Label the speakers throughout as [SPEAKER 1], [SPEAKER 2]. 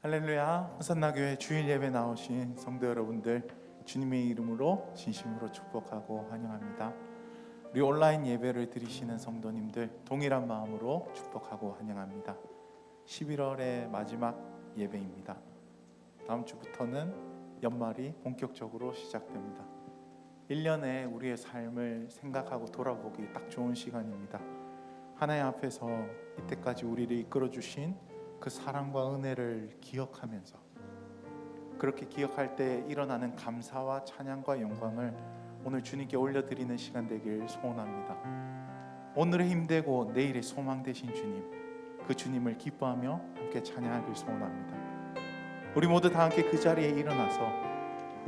[SPEAKER 1] 할렐루야. 호산나교회 주일 예배 나오신 성도 여러분들, 주님의 이름으로 진심으로 축복하고 환영합니다. 우리 온라인 예배를 드리시는 성도님들 동일한 마음으로 축복하고 환영합니다. 11월의 마지막 예배입니다. 다음 주부터는 연말이 본격적으로 시작됩니다. 1년에 우리의 삶을 생각하고 돌아보기 딱 좋은 시간입니다. 하나님 앞에서 이때까지 우리를 이끌어 주신 그 사랑과 은혜를 기억하면서, 그렇게 기억할 때 일어나는 감사와 찬양과 영광을 오늘 주님께 올려드리는 시간 되길 소원합니다. 오늘의 힘되고 내일의 소망 되신 주님, 그 주님을 기뻐하며 함께 찬양하길 소원합니다. 우리 모두 다 함께 그 자리에 일어나서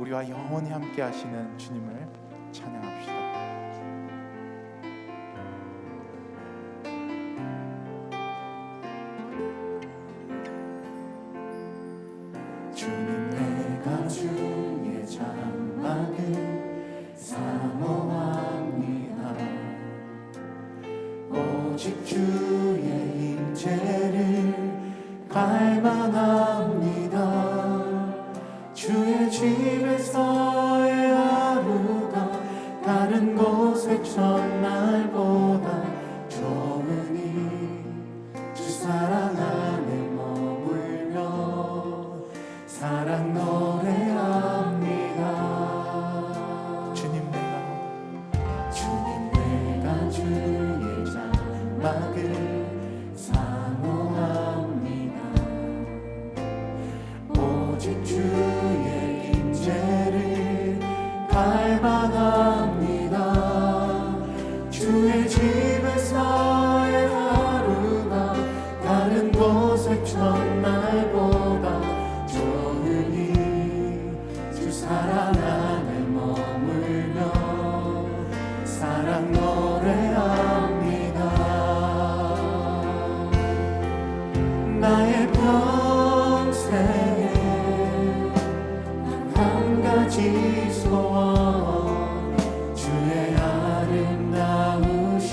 [SPEAKER 1] 우리와 영원히 함께 하시는 주님을 찬양합시다.
[SPEAKER 2] 주님, 내가 주의 장막을 사모합니다. 오직 주의 임재를 갈망합니다. 주의 집에서의 하루가 다른 곳의 첫날보다 좋으니 주 사랑 안에 머물며 사랑 노래합니다.
[SPEAKER 1] 주님,
[SPEAKER 2] 내가 주의 장막을 사모합니다. 오직 주의 임재를 갈망합니다. 주의 집에서의 하루가 다른 곳의 첫날보다 주 사랑 안에 머물며 사랑 노래합니다. 나의 평생에 한 가지 소원, 주의 아름다우신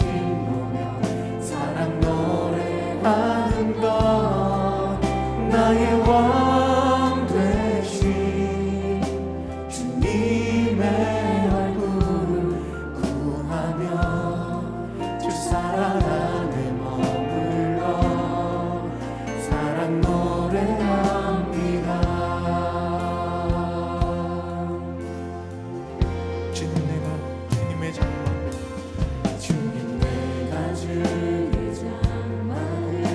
[SPEAKER 2] 보며 사랑 노래하는 것. 나의 왕 되신 주님의 얼굴을 구하며 주 사랑 안에 머물러 사랑 노래합니다.
[SPEAKER 1] 주님, 내가 주님의 장막,
[SPEAKER 2] 주님, 내가 주의 장막을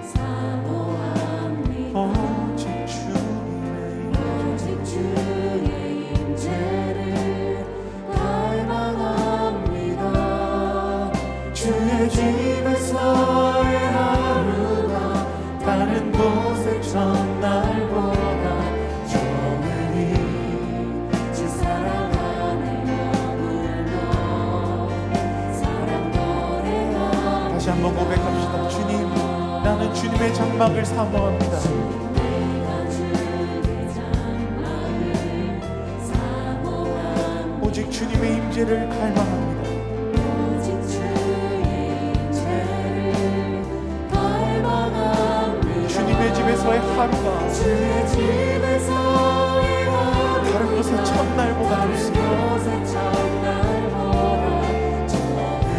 [SPEAKER 2] 사모합니다. 오직 주의 임재를 갈망합니다. 주의 집에서의 하루가 다른 곳의 첫날보다 좋으니 주 사랑 안에 머물러 사랑 노래합니다.
[SPEAKER 1] 다시 한번 고백합시다. 주님, 나는 주님의 장막을 사모합니다. 오직 주님의 임재를 갈망합니다. 주님의 집에서의 하루가 다른 곳의 첫날보다 좋습니다.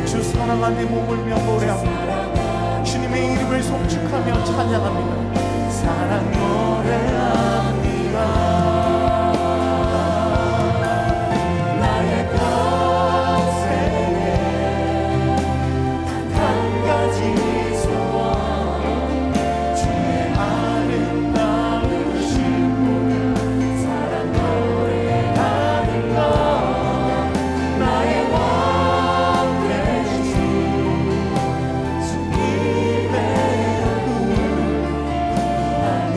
[SPEAKER 1] 주 사랑 안에 머물며 노래합니다. 주님의 이름을 송축하며 찬양합니다.
[SPEAKER 2] 사랑 노래합니다. 나의 평생에 단 한 가지 소원, 주의 아름다우신 보며 사랑 노래하는 것. 나의 왕 되신 주님의 얼굴 구하며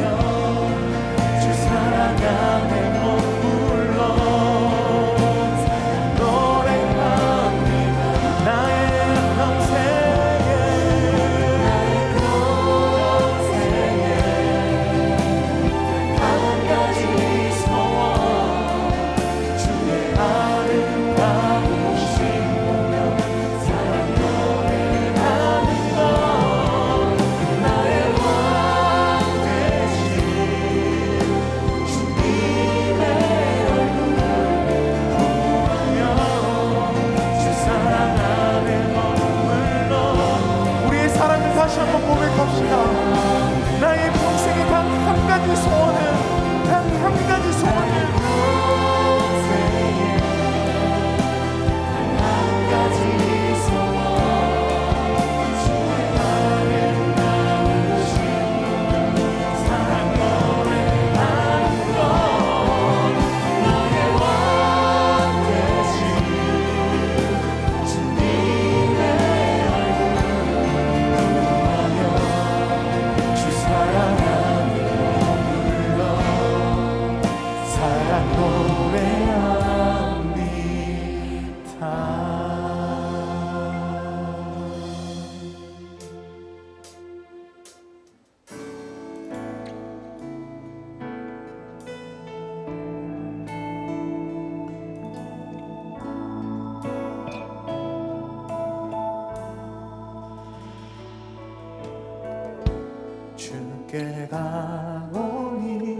[SPEAKER 1] 새롭게 가오니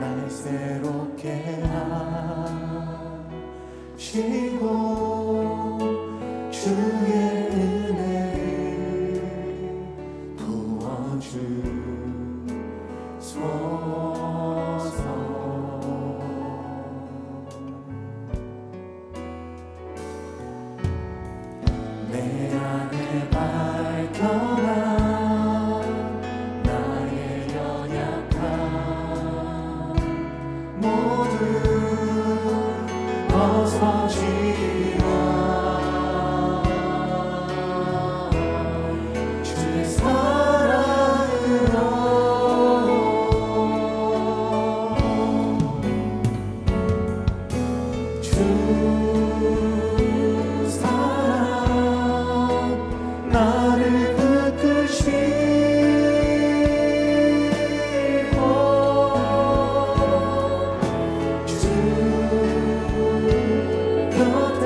[SPEAKER 1] 날 새롭게 하시고 주의 은혜를 부어주소서. 내 안에 발견한 나의 연약함 모두 벗어지라. 주의 사랑으로 주 사랑 나를 붙드시고 주 곁에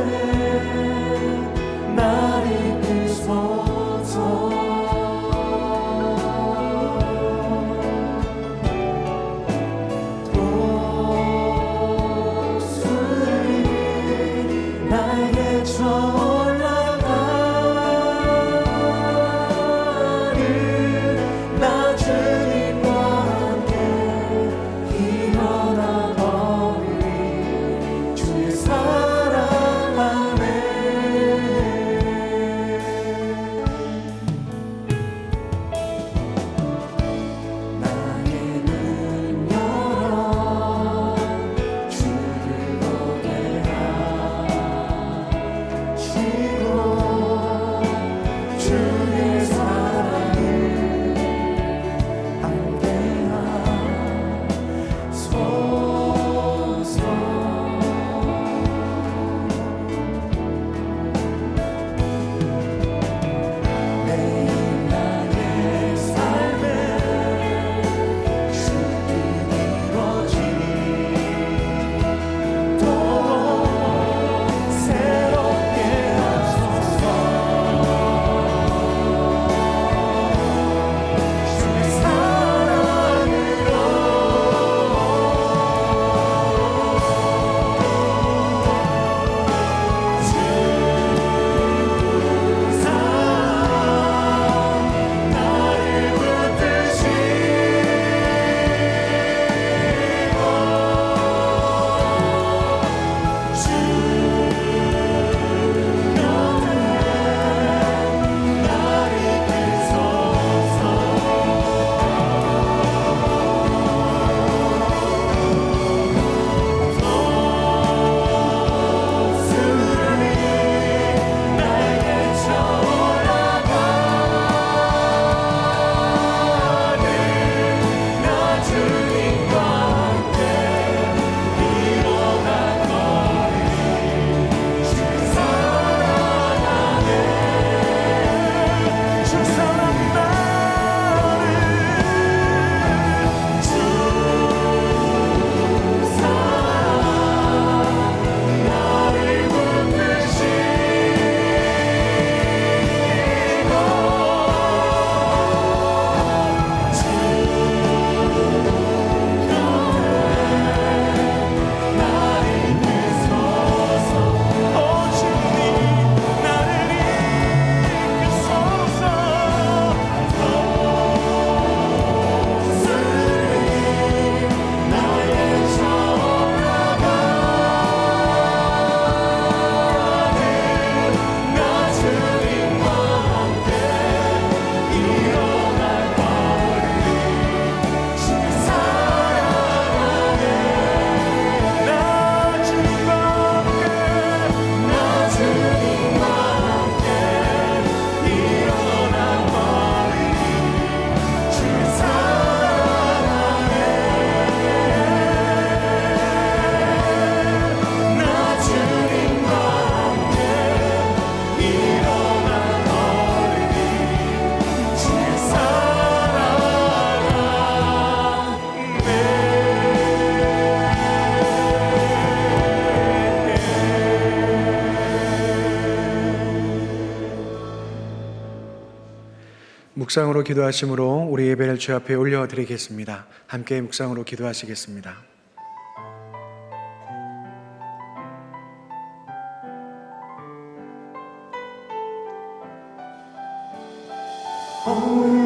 [SPEAKER 3] 묵상으로 기도하심으로 우리 예배를 주 앞에 올려드리겠습니다. 함께 묵상으로 기도하시겠습니다.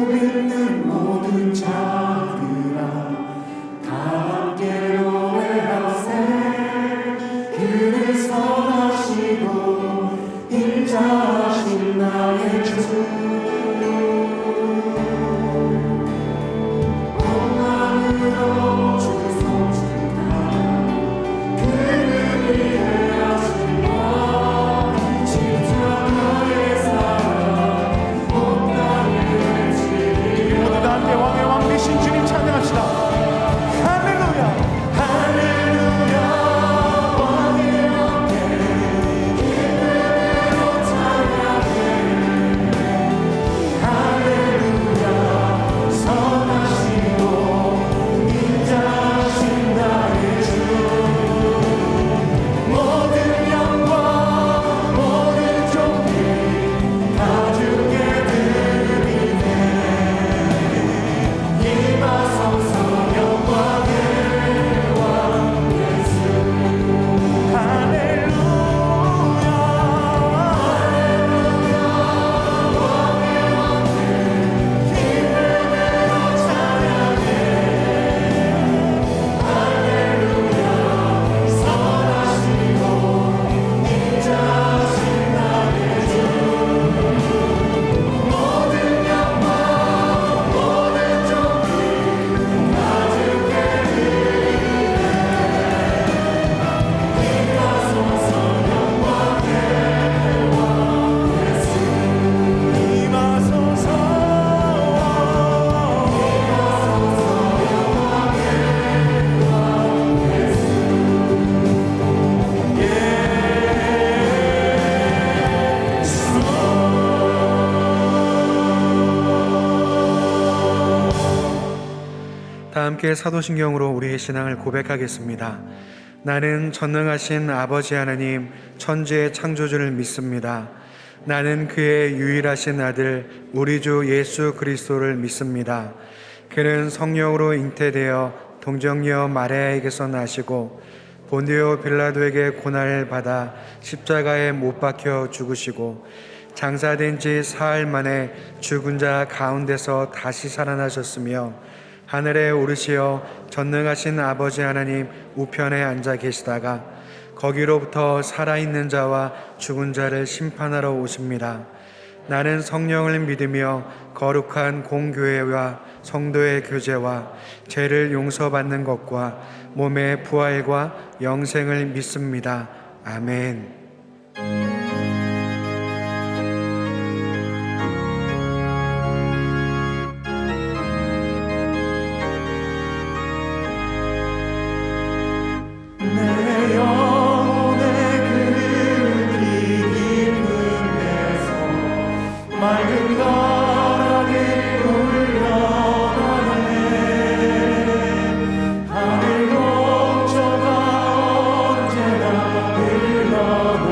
[SPEAKER 2] 믿는 모든 자들아 다 함께 노래하세. 그는 선하시고 인자하신 나의 주. 공감으로 주 성신하 그는 위대하신 와 십자가의 사랑 온 땅을
[SPEAKER 1] 모두 다 함께 왕의 왕 되신 주님 찬양합시다. 할렐루야
[SPEAKER 2] 할렐루야 왕의 왕께 기쁨으로 찬양해. 할렐루야 선하시고 인자하신 나의 주. 모든 영광 모든 존귀 다 주께 드리네. 임하소서 영광의 왕 예수. 할렐루야 할렐루야 왕의 왕께 기쁨으로 찬양해. 할렐루야 선하시고 인자하신 나의 주. 모든 영광 모든 존귀 다 주께 드리네. 임하소서 영광의 왕 예수. 임하소서
[SPEAKER 3] 다 함께 사도신경으로 우리의 신앙을 고백하겠습니다. 나는 전능하신 아버지 하나님 천지의 창조주를 믿습니다. 나는 그의 유일하신 아들 우리 주 예수 그리스도를 믿습니다. 그는 성령으로 잉태되어 동정녀 마리아에게서 나시고 본디오 빌라도에게 고난을 받아 십자가에 못 박혀 죽으시고 장사된 지 사흘 만에 죽은 자 가운데서 다시 살아나셨으며 하늘에 오르시어 전능하신 아버지 하나님 우편에 앉아 계시다가 거기로부터 살아있는 자와 죽은 자를 심판하러 오십니다. 나는 성령을 믿으며 거룩한 공교회와 성도의 교제와 죄를 용서받는 것과 몸의 부활과 영생을 믿습니다. 아멘.
[SPEAKER 2] 내 영혼의 그 깊은 데서 맑은 가락이 흘러가네. 하늘 공조가 언제나 흘러내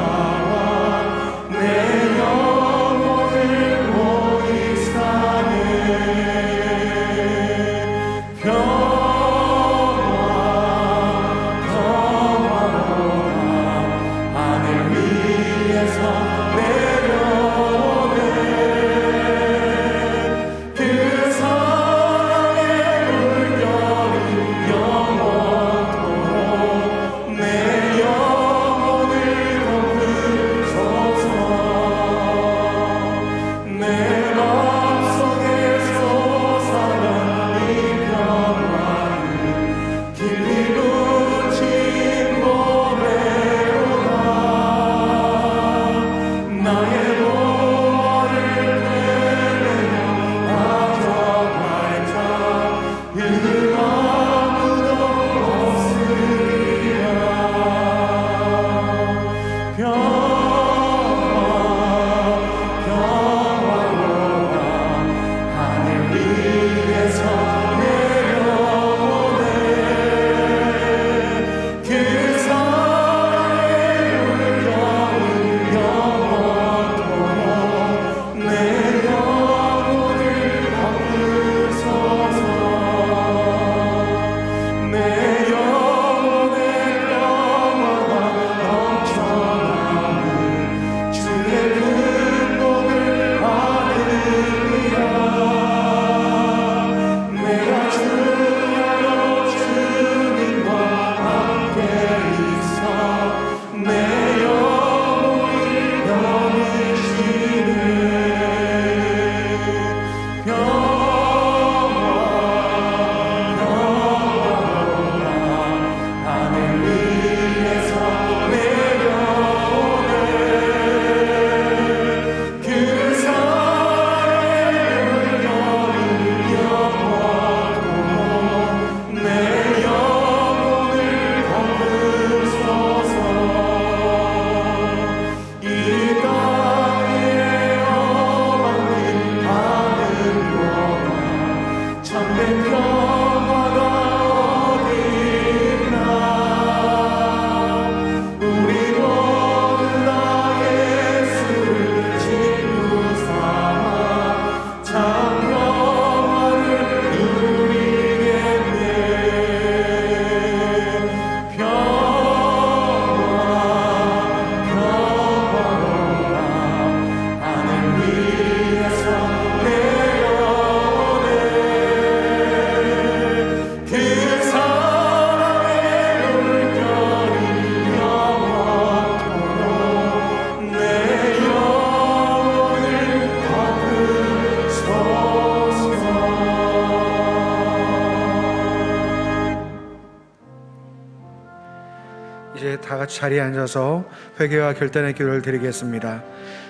[SPEAKER 3] 이제 다 같이 자리에 앉아서 회개와 결단의 기도를 드리겠습니다.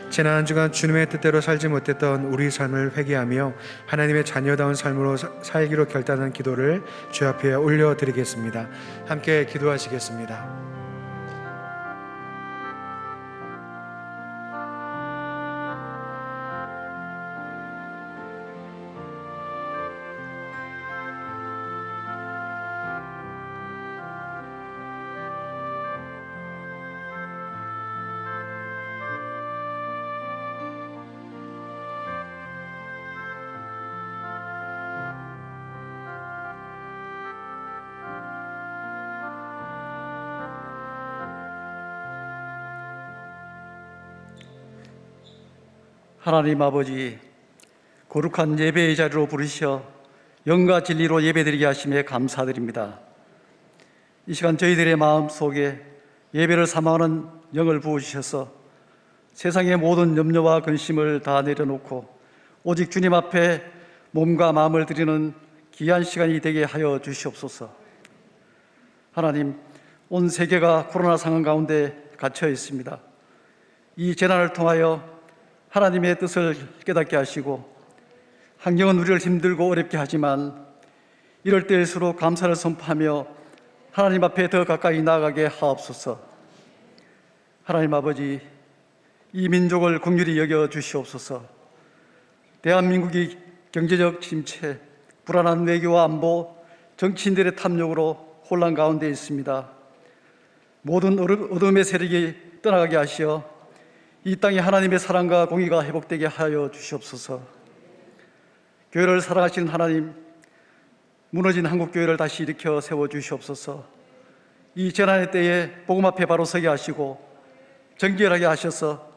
[SPEAKER 3] 지난 한 주간 주님의 뜻대로 살지 못했던 우리 삶을 회개하며 하나님의 자녀다운 삶으로 살기로 결단한 기도를 주 앞에 올려드리겠습니다. 함께 기도하시겠습니다.
[SPEAKER 4] 하나님 아버지, 거룩한 예배의 자리로 부르셔 영과 진리로 예배드리게 하심에 감사드립니다. 이 시간 저희들의 마음속에 예배를 사모하는 영을 부어주셔서 세상의 모든 염려와 근심을 다 내려놓고 오직 주님 앞에 몸과 마음을 드리는 귀한 시간이 되게 하여 주시옵소서. 하나님, 온 세계가 코로나 상황 가운데 갇혀 있습니다. 이 재난을 통하여 하나님의 뜻을 깨닫게 하시고 환경은 우리를 힘들고 어렵게 하지만 이럴 때일수록 감사를 선포하며 하나님 앞에 더 가까이 나아가게 하옵소서. 하나님 아버지, 이 민족을 긍휼히 여겨 주시옵소서. 대한민국이 경제적 침체, 불안한 외교와 안보, 정치인들의 탐욕으로 혼란 가운데 있습니다. 모든 어둠의 세력이 떠나가게 하시어 이 땅에 하나님의 사랑과 공의가 회복되게 하여 주시옵소서. 교회를 사랑하시는 하나님, 무너진 한국교회를 다시 일으켜 세워주시옵소서. 이 재난의 때에 복음 앞에 바로 서게 하시고 정결하게 하셔서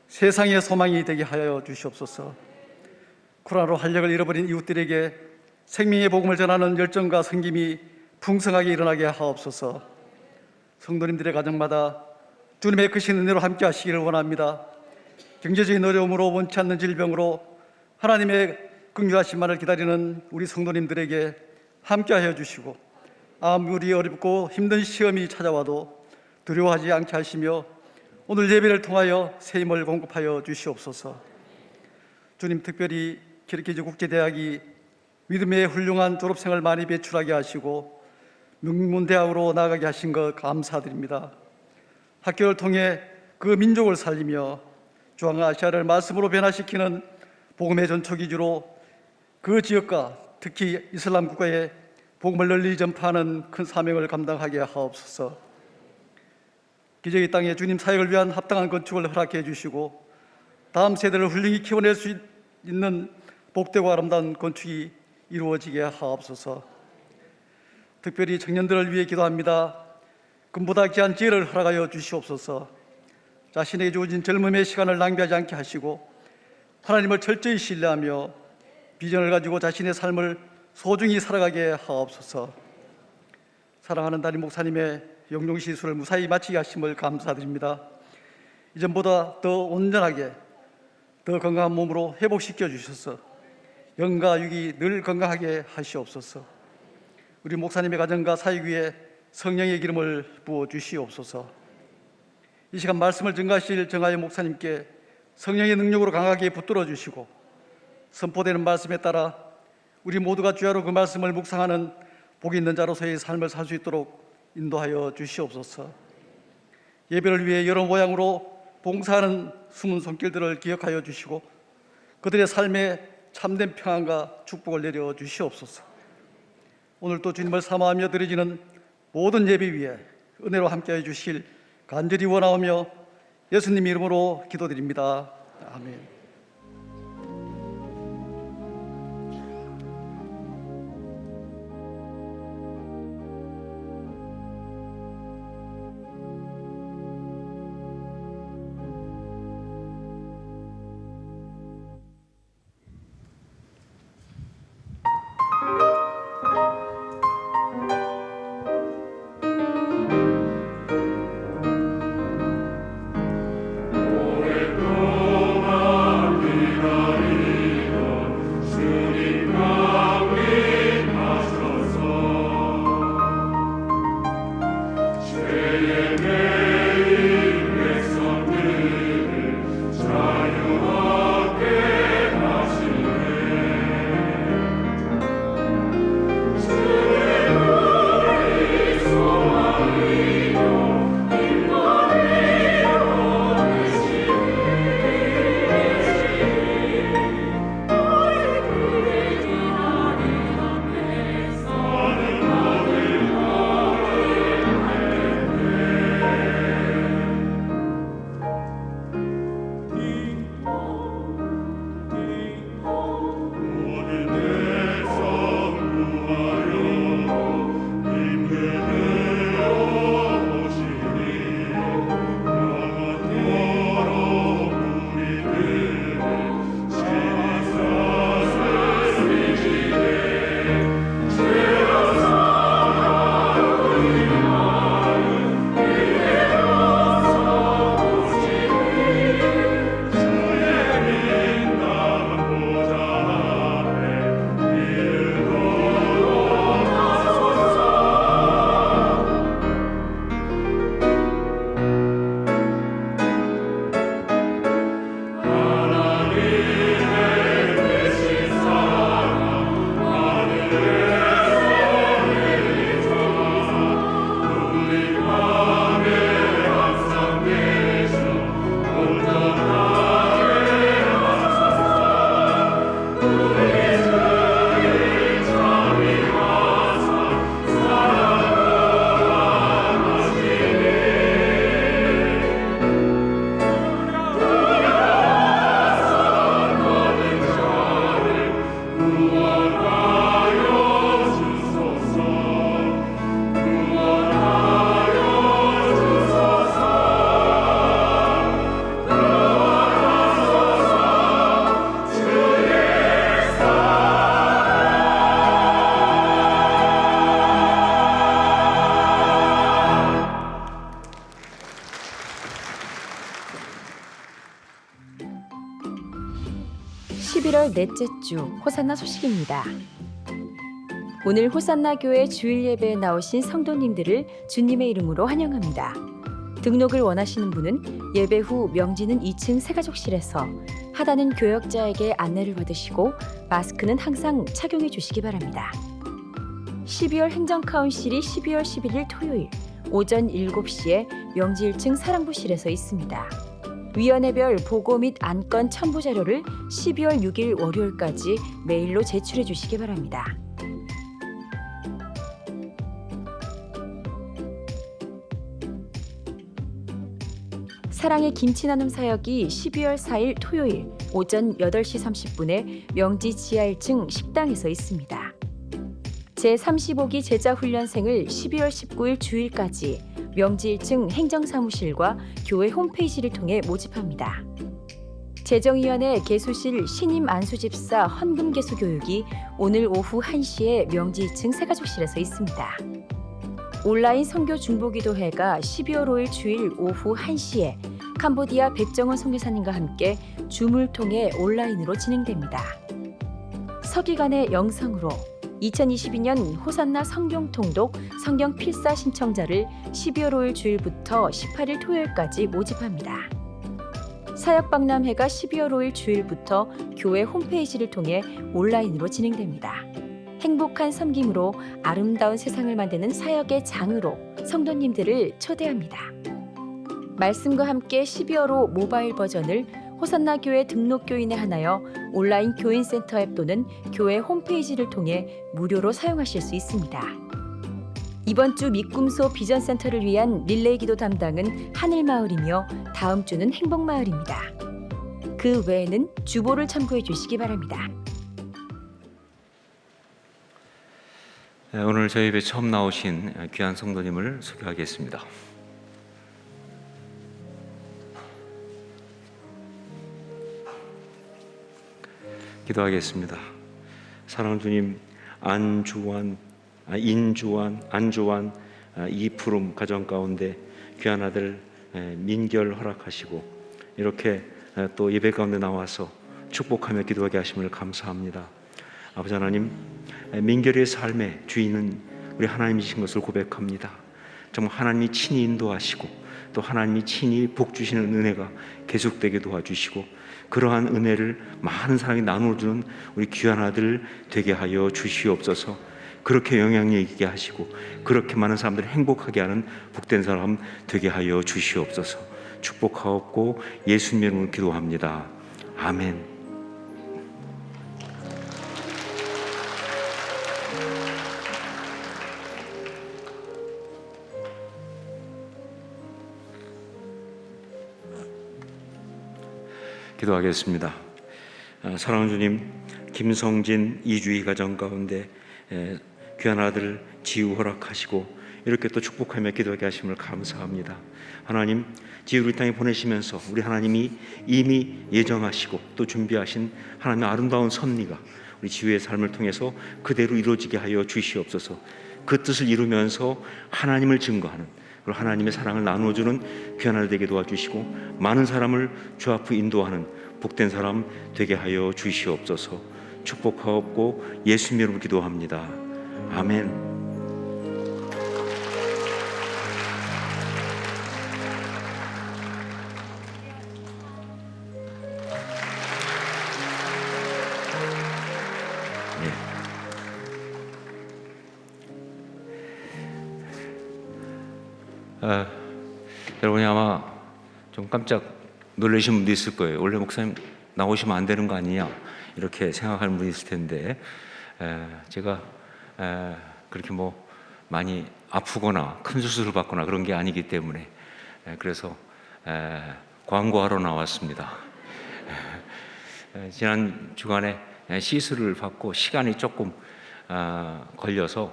[SPEAKER 4] 세상의 소망이 되게 하여 주시옵소서. 코로나로 활력을 잃어버린 이웃들에게 생명의 복음을 전하는 열정과 섬김이 풍성하게 일어나게 하옵소서. 성도님들의 가정마다 주님의 크신 은혜로 함께 하시기를 원합니다. 경제적인 어려움으로 원치 않는 질병으로 하나님의 긍휼하심만을 기다리는 우리 성도님들에게 함께하여 주시고 아무리 어렵고 힘든 시험이 찾아와도 두려워하지 않게 하시며 오늘 예배를 통하여 새 힘을 공급하여 주시옵소서. 주님, 특별히 키르키즈 국제대학이 믿음의 훌륭한 졸업생을 많이 배출하게 하시고 명문대학으로 나아가게 하신 것 감사드립니다. 학교를 통해 그 민족을 살리며 중앙아시아를 말씀으로 변화시키는 복음의 전초기지로 그 지역과 특히 이슬람 국가에 복음을 널리 전파하는 큰 사명을 감당하게 하옵소서. 기적의 땅에 주님 사역을 위한 합당한 건축을 허락해 주시고 다음 세대를 훌륭히 키워낼 수 있는 복되고 아름다운 건축이 이루어지게 하옵소서. 특별히 청년들을 위해 기도합니다. 금보다 귀한 지혜를 허락하여 주시옵소서. 자신에게 주어진 젊음의 시간을 낭비하지 않게 하시고 하나님을 철저히 신뢰하며 비전을 가지고 자신의 삶을 소중히 살아가게 하옵소서. 사랑하는 담임 목사님의 영종 시술을 무사히 마치게 하심을 감사드립니다. 이전보다 더 온전하게 더 건강한 몸으로 회복시켜 주셔서 영과 육이 늘 건강하게 하시옵소서. 우리 목사님의 가정과 사역 위에 성령의 기름을 부어 주시옵소서. 이 시간 말씀을 증거하실 정하여 목사님께 성령의 능력으로 강하게 붙들어 주시고 선포되는 말씀에 따라 우리 모두가 주야로 그 말씀을 묵상하는 복 있는 자로서의 삶을 살 수 있도록 인도하여 주시옵소서. 예배를 위해 여러 모양으로 봉사하는 숨은 손길들을 기억하여 주시고 그들의 삶에 참된 평안과 축복을 내려 주시옵소서. 오늘 또 주님을 사모하며 드려지는 모든 예배 위에 은혜로 함께해 주실 간절히 원하오며 예수님 이름으로 기도드립니다. 아멘.
[SPEAKER 2] 오랫동안
[SPEAKER 5] 12월 넷째 주 호산나 소식입니다. 오늘 호산나 교회 주일 예배에 나오신 성도님들을 주님의 이름으로 환영합니다. 등록을 원하시는 분은 예배 후 명지는 2층 새가족실에서 하단은 교역자에게 안내를 받으시고 마스크는 항상 착용해 주시기 바랍니다. 12월 행정카운실이 12월 11일 토요일 오전 7시에 명지 1층 사랑부실에서 있습니다. 위원회별 보고 및 안건 첨부 자료를 12월 6일 월요일까지 메일로 제출해 주시기 바랍니다. 사랑의 김치 나눔 사역이 12월 4일 토요일 오전 8시 30분에 명지 지하 1층 식당에서 있습니다. 제35기 제자훈련생을 12월 19일 주일까지 명지 1층 행정사무실과 교회 홈페이지를 통해 모집합니다. 재정위원회 개수실 신임 안수집사 헌금개수 교육이 오늘 오후 1시에 명지 2층 새가족실에서 있습니다. 온라인 선교 중보기도회가 12월 5일 주일 오후 1시에 캄보디아 백정원 선교사님과 함께 줌을 통해 온라인으로 진행됩니다. 서기관의 영상으로 2022년 호산나 성경 통독 성경 필사 신청자를 12월 5일 주일부터 18일 토요일까지 모집합니다. 사역박람회가 12월 5일 주일부터 교회 홈페이지를 통해 온라인으로 진행됩니다. 행복한 섬김으로 아름다운 세상을 만드는 사역의 장으로 성도님들을 초대합니다. 말씀과 함께 12월호 모바일 버전을 호산나 교회 등록교인에 한하여 온라인 교인센터 앱 또는 교회 홈페이지를 통해 무료로 사용하실 수 있습니다. 이번 주 미꿈소 비전센터를 위한 릴레이 기도 담당은 하늘마을이며 다음 주는 행복마을입니다. 그 외에는 주보를 참고해 주시기 바랍니다.
[SPEAKER 6] 오늘 저희 예배 처음 나오신 귀한 성도님을 소개하겠습니다. 기도하겠습니다. 사랑하는 주님, 안주환 이푸름 가정 가운데 귀한 아들 민결 허락하시고 이렇게 또 예배 가운데 나와서 축복하며 기도하게 하심을 감사합니다. 아버지 하나님, 민결의 삶의 주인은 우리 하나님이신 것을 고백합니다. 정말 하나님이 친히 인도하시고 또 하나님이 친히 복 주시는 은혜가 계속되게 도와주시고 그러한 은혜를 많은 사람이 나눠주는 우리 귀한 아들 되게 하여 주시옵소서. 그렇게 영향력 있게 하시고 그렇게 많은 사람들을 행복하게 하는 복된 사람 되게 하여 주시옵소서. 축복하옵고 예수님 이름으로 기도합니다. 아멘. 기도하겠습니다. 사랑하는 주님, 김성진 이주희 가정 가운데 귀한 아들 지우 허락하시고 이렇게 또 축복하며 기도하게 하심을 감사합니다. 하나님, 지우를 이 땅에 보내시면서 우리 하나님이 이미 예정하시고 또 준비하신 하나님의 아름다운 섭리가 우리 지우의 삶을 통해서 그대로 이루어지게 하여 주시옵소서. 그 뜻을 이루면서 하나님을 증거하는 그리고 하나님의 사랑을 나누어주는 귀한 아들 되게 도와주시고 많은 사람을 주 앞으로 인도하는 복된 사람 되게 하여 주시옵소서. 축복하옵고 예수님 이름으로 기도합니다. 아멘. 여러분이 아마 좀 깜짝 놀라신 분도 있을 거예요. 원래 목사님 나오시면 안 되는 거 아니냐 이렇게 생각하는 분이 있을 텐데 제가 그렇게 뭐 많이 아프거나 큰 수술을 받거나 그런 게 아니기 때문에 그래서 광고하러 나왔습니다. 지난 주간에 시술을 받고 시간이 조금 걸려서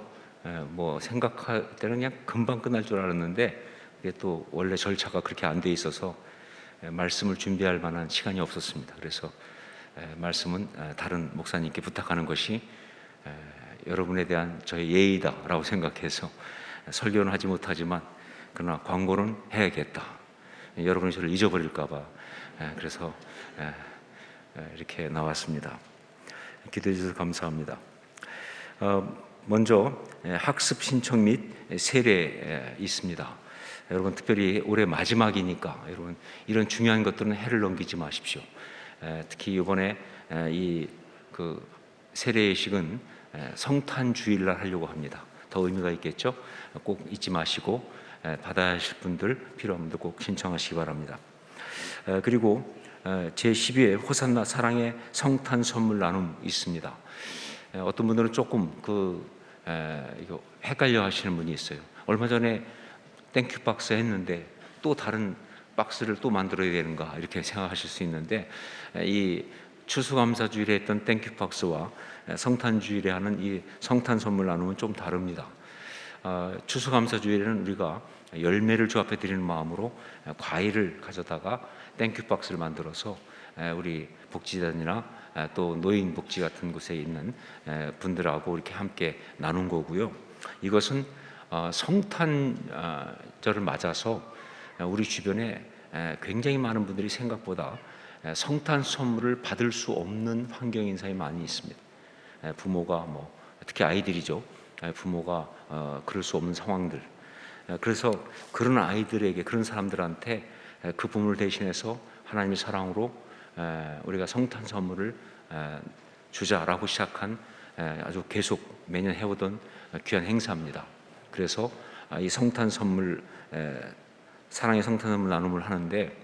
[SPEAKER 6] 뭐 생각할 때는 그냥 금방 끝날 줄 알았는데 이게 또 원래 절차가 그렇게 안 돼 있어서 말씀을 준비할 만한 시간이 없었습니다. 그래서 말씀은 다른 목사님께 부탁하는 것이 여러분에 대한 저의 예의다라고 생각해서 설교는 하지 못하지만 그러나 광고는 해야겠다. 여러분이 저를 잊어버릴까 봐 그래서 이렇게 나왔습니다. 기도해 주셔서 감사합니다. 먼저 학습 신청 및 세례 있습니다. 여러분 특별히 올해 마지막이니까 여러분 이런 중요한 것들은 해를 넘기지 마십시오. 특히 이번에 이 세례 예식은 성탄 주일날 하려고 합니다. 더 의미가 있겠죠? 꼭 잊지 마시고 받아야 하실 분들 필요한 분들 꼭 신청하시기 바랍니다. 그리고 제12회 호산나 사랑의 성탄 선물 나눔 있습니다. 어떤 분들은 조금 이거 헷갈려 하시는 분이 있어요. 얼마 전에 땡큐 박스 했는데 또 다른 박스를 또 만들어야 되는가 이렇게 생각하실 수 있는데 이 추수감사주일에 했던 땡큐 박스와 성탄주일에 하는 이 성탄 선물 나눔은 좀 다릅니다. 추수감사주일에는 우리가 열매를 주 앞에 드리는 마음으로 과일을 가져다가 땡큐 박스를 만들어서 우리 복지단이나 또 노인 복지 같은 곳에 있는 분들하고 이렇게 함께 나눈 거고요. 이것은 성탄절을 맞아서 우리 주변에 굉장히 많은 분들이 생각보다 성탄 선물을 받을 수 없는 환경 인사에 많이 있습니다. 부모가 특히 아이들이죠. 부모가 그럴 수 없는 상황들. 그래서 그런 아이들에게 그런 사람들한테 그 부모를 대신해서 하나님의 사랑으로 우리가 성탄 선물을 주자라고 시작한 아주 계속 매년 해오던 귀한 행사입니다. 그래서 이 성탄 선물 사랑의 성탄 선물 나눔을 하는데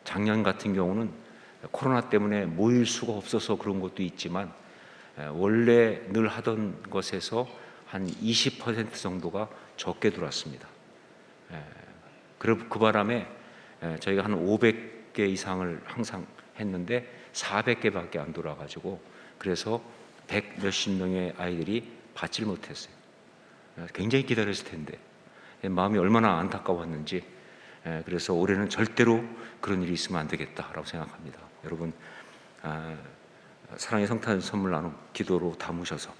[SPEAKER 6] 작년 같은 경우는 코로나 때문에 모일 수가 없어서 그런 것도 있지만 원래 늘 하던 것에서 한 20% 정도가 적게 들어왔습니다. 그 바람에 저희가 한 500개 이상을 항상 했는데 400개밖에 안 돌아가지고 그래서 100 몇십 명의 아이들이 받질 못했어요. 굉장히 기다렸을 텐데 마음이 얼마나 안타까웠는지 그래서 올해는 절대로 그런 일이 있으면 안 되겠다라고 생각합니다. 여러분 사랑의 성탄 선물 나눔 기도로 담으셔서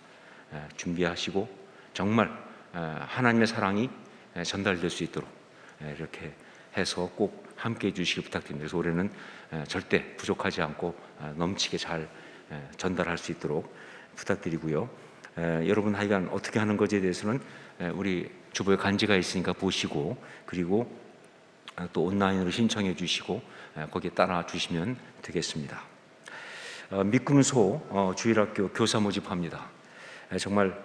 [SPEAKER 6] 준비하시고 정말 하나님의 사랑이 전달될 수 있도록 이렇게 해서 꼭 함께 해주시길 부탁드립니다. 그래서 올해는 절대 부족하지 않고 넘치게 잘 전달할 수 있도록 부탁드리고요. 여러분 하여간 어떻게 하는 것에 대해서는 우리 주보에 간지가 있으니까 보시고 그리고 또 온라인으로 신청해 주시고 거기에 따라 주시면 되겠습니다. 미금소 주일학교 교사 모집합니다. 정말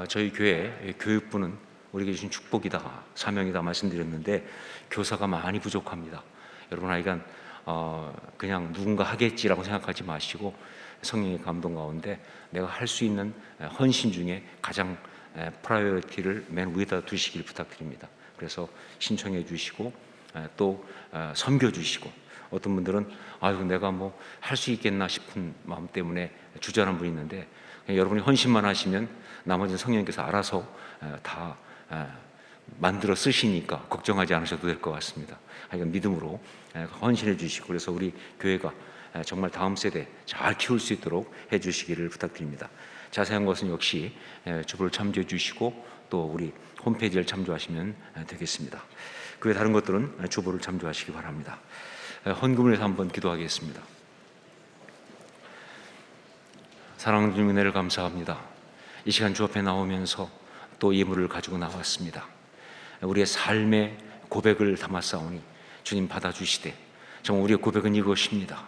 [SPEAKER 6] 저희 교회 교육부는 우리에게 주신 축복이다 사명이다 말씀드렸는데 교사가 많이 부족합니다. 여러분 하여간 그냥 누군가 하겠지라고 생각하지 마시고 성령의 감동 가운데 내가 할 수 있는 헌신 중에 가장 프라이어리티를 맨 위에다 두시길 부탁드립니다. 그래서 신청해 주시고 또 섬겨 주시고 어떤 분들은 아유 내가 할 수 있겠나 싶은 마음 때문에 주저하는 분이 있는데 여러분이 헌신만 하시면 나머지는 성령님께서 알아서 다 만들어 쓰시니까 걱정하지 않으셔도 될 것 같습니다. 하여간 믿음으로 헌신해 주시고 그래서 우리 교회가 정말 다음 세대 잘 키울 수 있도록 해주시기를 부탁드립니다. 자세한 것은 역시 주보를 참조해 주시고 또 우리 홈페이지를 참조하시면 되겠습니다. 그 외 다른 것들은 주보를 참조하시기 바랍니다. 헌금을 해서 한번 기도하겠습니다. 사랑하는 주님 은혜를 감사합니다. 이 시간 주 앞에 나오면서 또 예물을 가지고 나왔습니다. 우리의 삶의 고백을 담았사오니 주님 받아주시되 정말 우리의 고백은 이것입니다.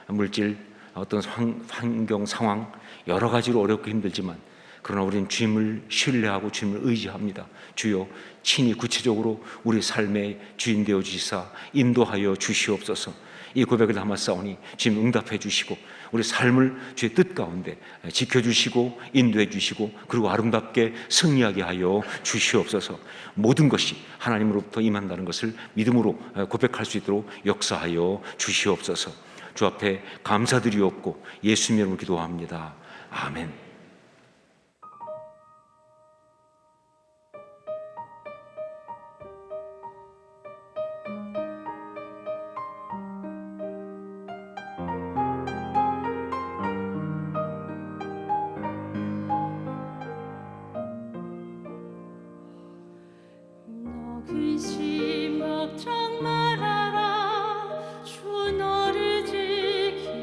[SPEAKER 6] 물질 어떤 환경 상황 여러 가지로 어렵고 힘들지만 그러나 우리는 주님을 신뢰하고 주님을 의지합니다. 주여 친히 구체적으로 우리 삶의 주인 되어 주시사 인도하여 주시옵소서. 이 고백을 담았사오니 주님 응답해 주시고 우리 삶을 주의 뜻 가운데 지켜주시고 인도해 주시고 그리고 아름답게 승리하게 하여 주시옵소서. 모든 것이 하나님으로부터 임한다는 것을 믿음으로 고백할 수 있도록 역사하여 주시옵소서. 주 앞에 감사드리옵고 예수님 이름으로 기도합니다. 아멘.
[SPEAKER 2] 근심 걱정 말아라 주 너를 지키리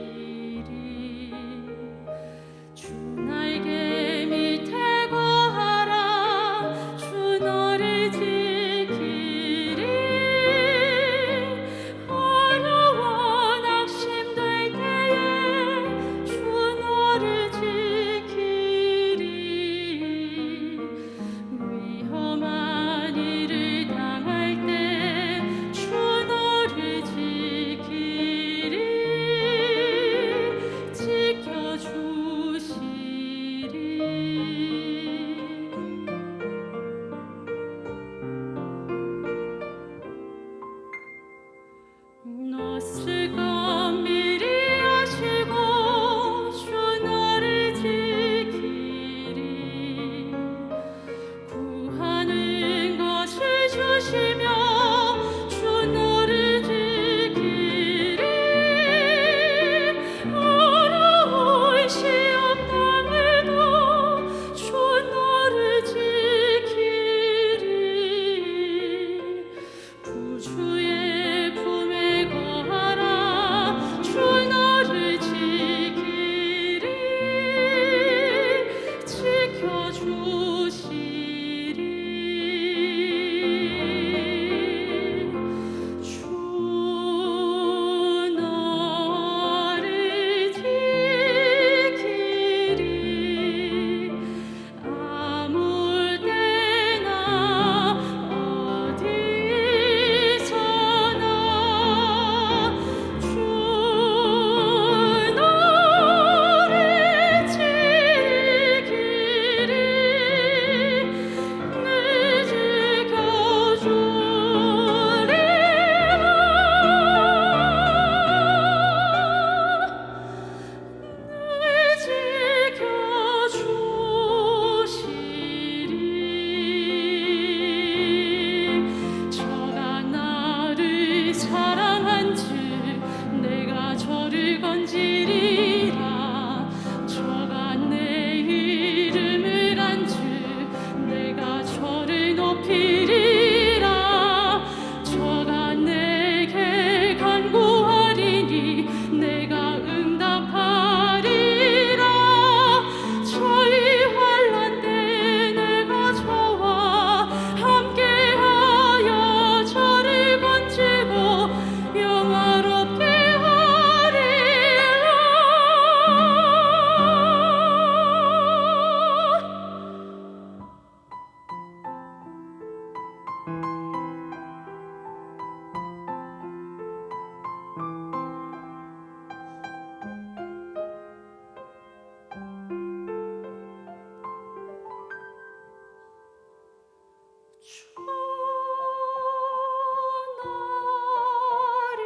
[SPEAKER 2] 나를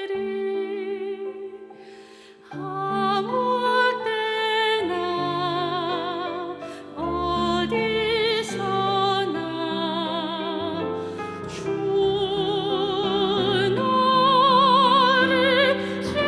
[SPEAKER 2] 지키리 아무 때나 어디서나 주 너를 지켜주시리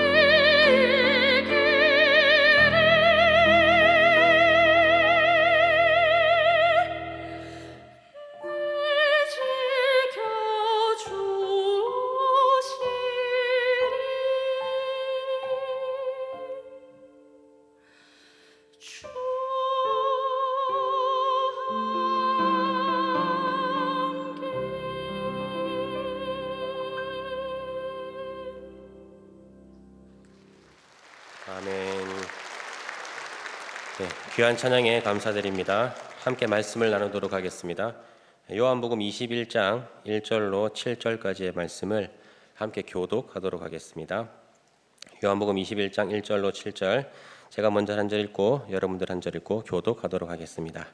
[SPEAKER 7] 아멘. 네, 귀한 찬양에 감사드립니다. 함께 말씀을 나누도록 하겠습니다. 요한복음 21장 1절로 7절까지의 말씀을 함께 교독하도록 하겠습니다. 요한복음 21장 1절로 7절, 제가 먼저 한 절 읽고 여러분들 한 절 읽고 교독하도록 하겠습니다.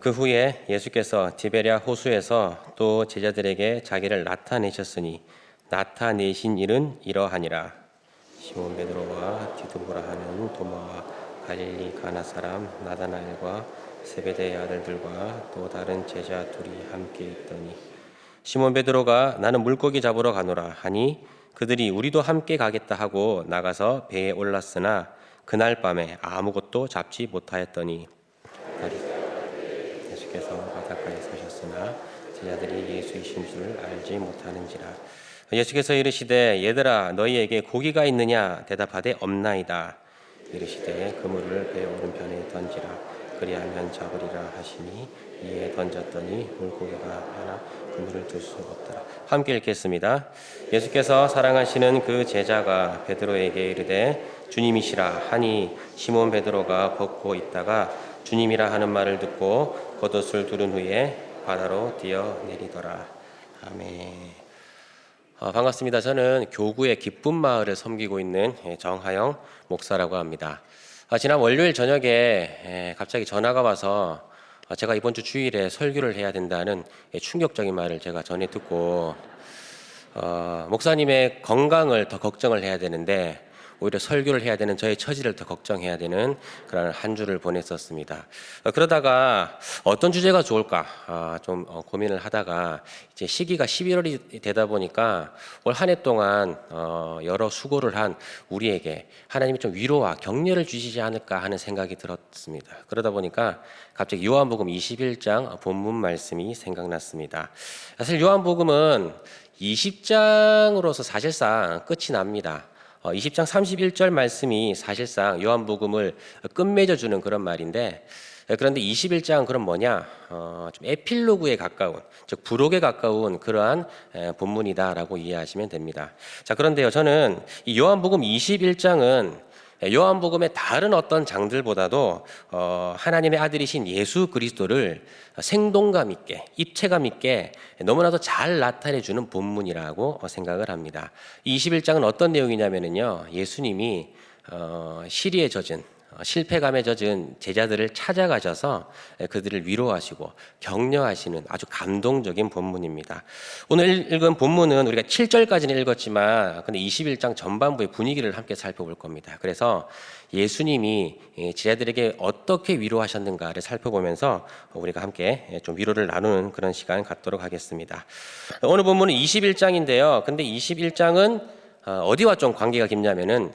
[SPEAKER 7] 그 후에 예수께서 디베랴 호수에서 또 제자들에게 자기를 나타내셨으니 나타내신 일은 이러하니라. 시몬 베드로와 디두보라 하는 도마와 갈릴리 가나 사람 나다나엘과 세베대의 아들들과 또 다른 제자 둘이 함께 있더니 시몬 베드로가 나는 물고기 잡으러 가노라 하니 그들이 우리도 함께 가겠다 하고 나가서 배에 올랐으나 그날 밤에 아무것도 잡지 못하였더니 예수께서 바닷가에 서셨으나 제자들이 예수이신 줄 알지 못하는지라. 예수께서 이르시되 얘들아 너희에게 고기가 있느냐 대답하되 없나이다. 이르시되 그물을 배 오른편에 던지라 그리하면 잡으리라 하시니 이에 던졌더니 물고기가 하나 그물을 들 수 없더라. 함께 읽겠습니다. 예수께서 사랑하시는 그 제자가 베드로에게 이르되 주님이시라 하니 시몬 베드로가 벗고 있다가 주님이라 하는 말을 듣고 겉옷을 두른 후에 바다로 뛰어내리더라. 아멘. 반갑습니다. 저는 교구의 기쁨 마을을 섬기고 있는 정하영 목사라고 합니다. 지난 월요일 저녁에 갑자기 전화가 와서 제가 이번 주 주일에 설교를 해야 된다는 충격적인 말을 제가 전해 듣고 목사님의 건강을 더 걱정을 해야 되는데 오히려 설교를 해야 되는 저의 처지를 더 걱정해야 되는 그런 한 주를 보냈었습니다. 그러다가 어떤 주제가 좋을까 좀 고민을 하다가 이제 시기가 11월이 되다 보니까 올 한 해 동안 여러 수고를 한 우리에게 하나님이 좀 위로와 격려를 주시지 않을까 하는 생각이 들었습니다. 그러다 보니까 갑자기 요한복음 21장 본문 말씀이 생각났습니다. 사실 요한복음은 20장으로서 사실상 끝이 납니다. 20장 31절 말씀이 사실상 요한복음을 끝맺어주는 그런 말인데, 그런데 21장은 그럼 뭐냐? 좀 에필로그에 가까운, 즉 부록에 가까운 그러한 본문이다라고 이해하시면 됩니다. 자, 그런데요, 저는 이 요한복음 21장은 요한복음의 다른 어떤 장들보다도 하나님의 아들이신 예수 그리스도를 생동감 있게, 입체감 있게 너무나도 잘 나타내주는 본문이라고 생각을 합니다. 이 21장은 어떤 내용이냐면요, 예수님이 시리에 젖은, 실패감에 젖은 제자들을 찾아가셔서 그들을 위로하시고 격려하시는 아주 감동적인 본문입니다. 오늘 읽은 본문은 우리가 7절까지는 읽었지만 근데 21장 전반부의 분위기를 함께 살펴볼 겁니다. 그래서 예수님이 제자들에게 어떻게 위로하셨는가를 살펴보면서 우리가 함께 좀 위로를 나누는 그런 시간 갖도록 하겠습니다. 오늘 본문은 21장인데요. 근데 21장은 어디와 좀 관계가 깊냐면은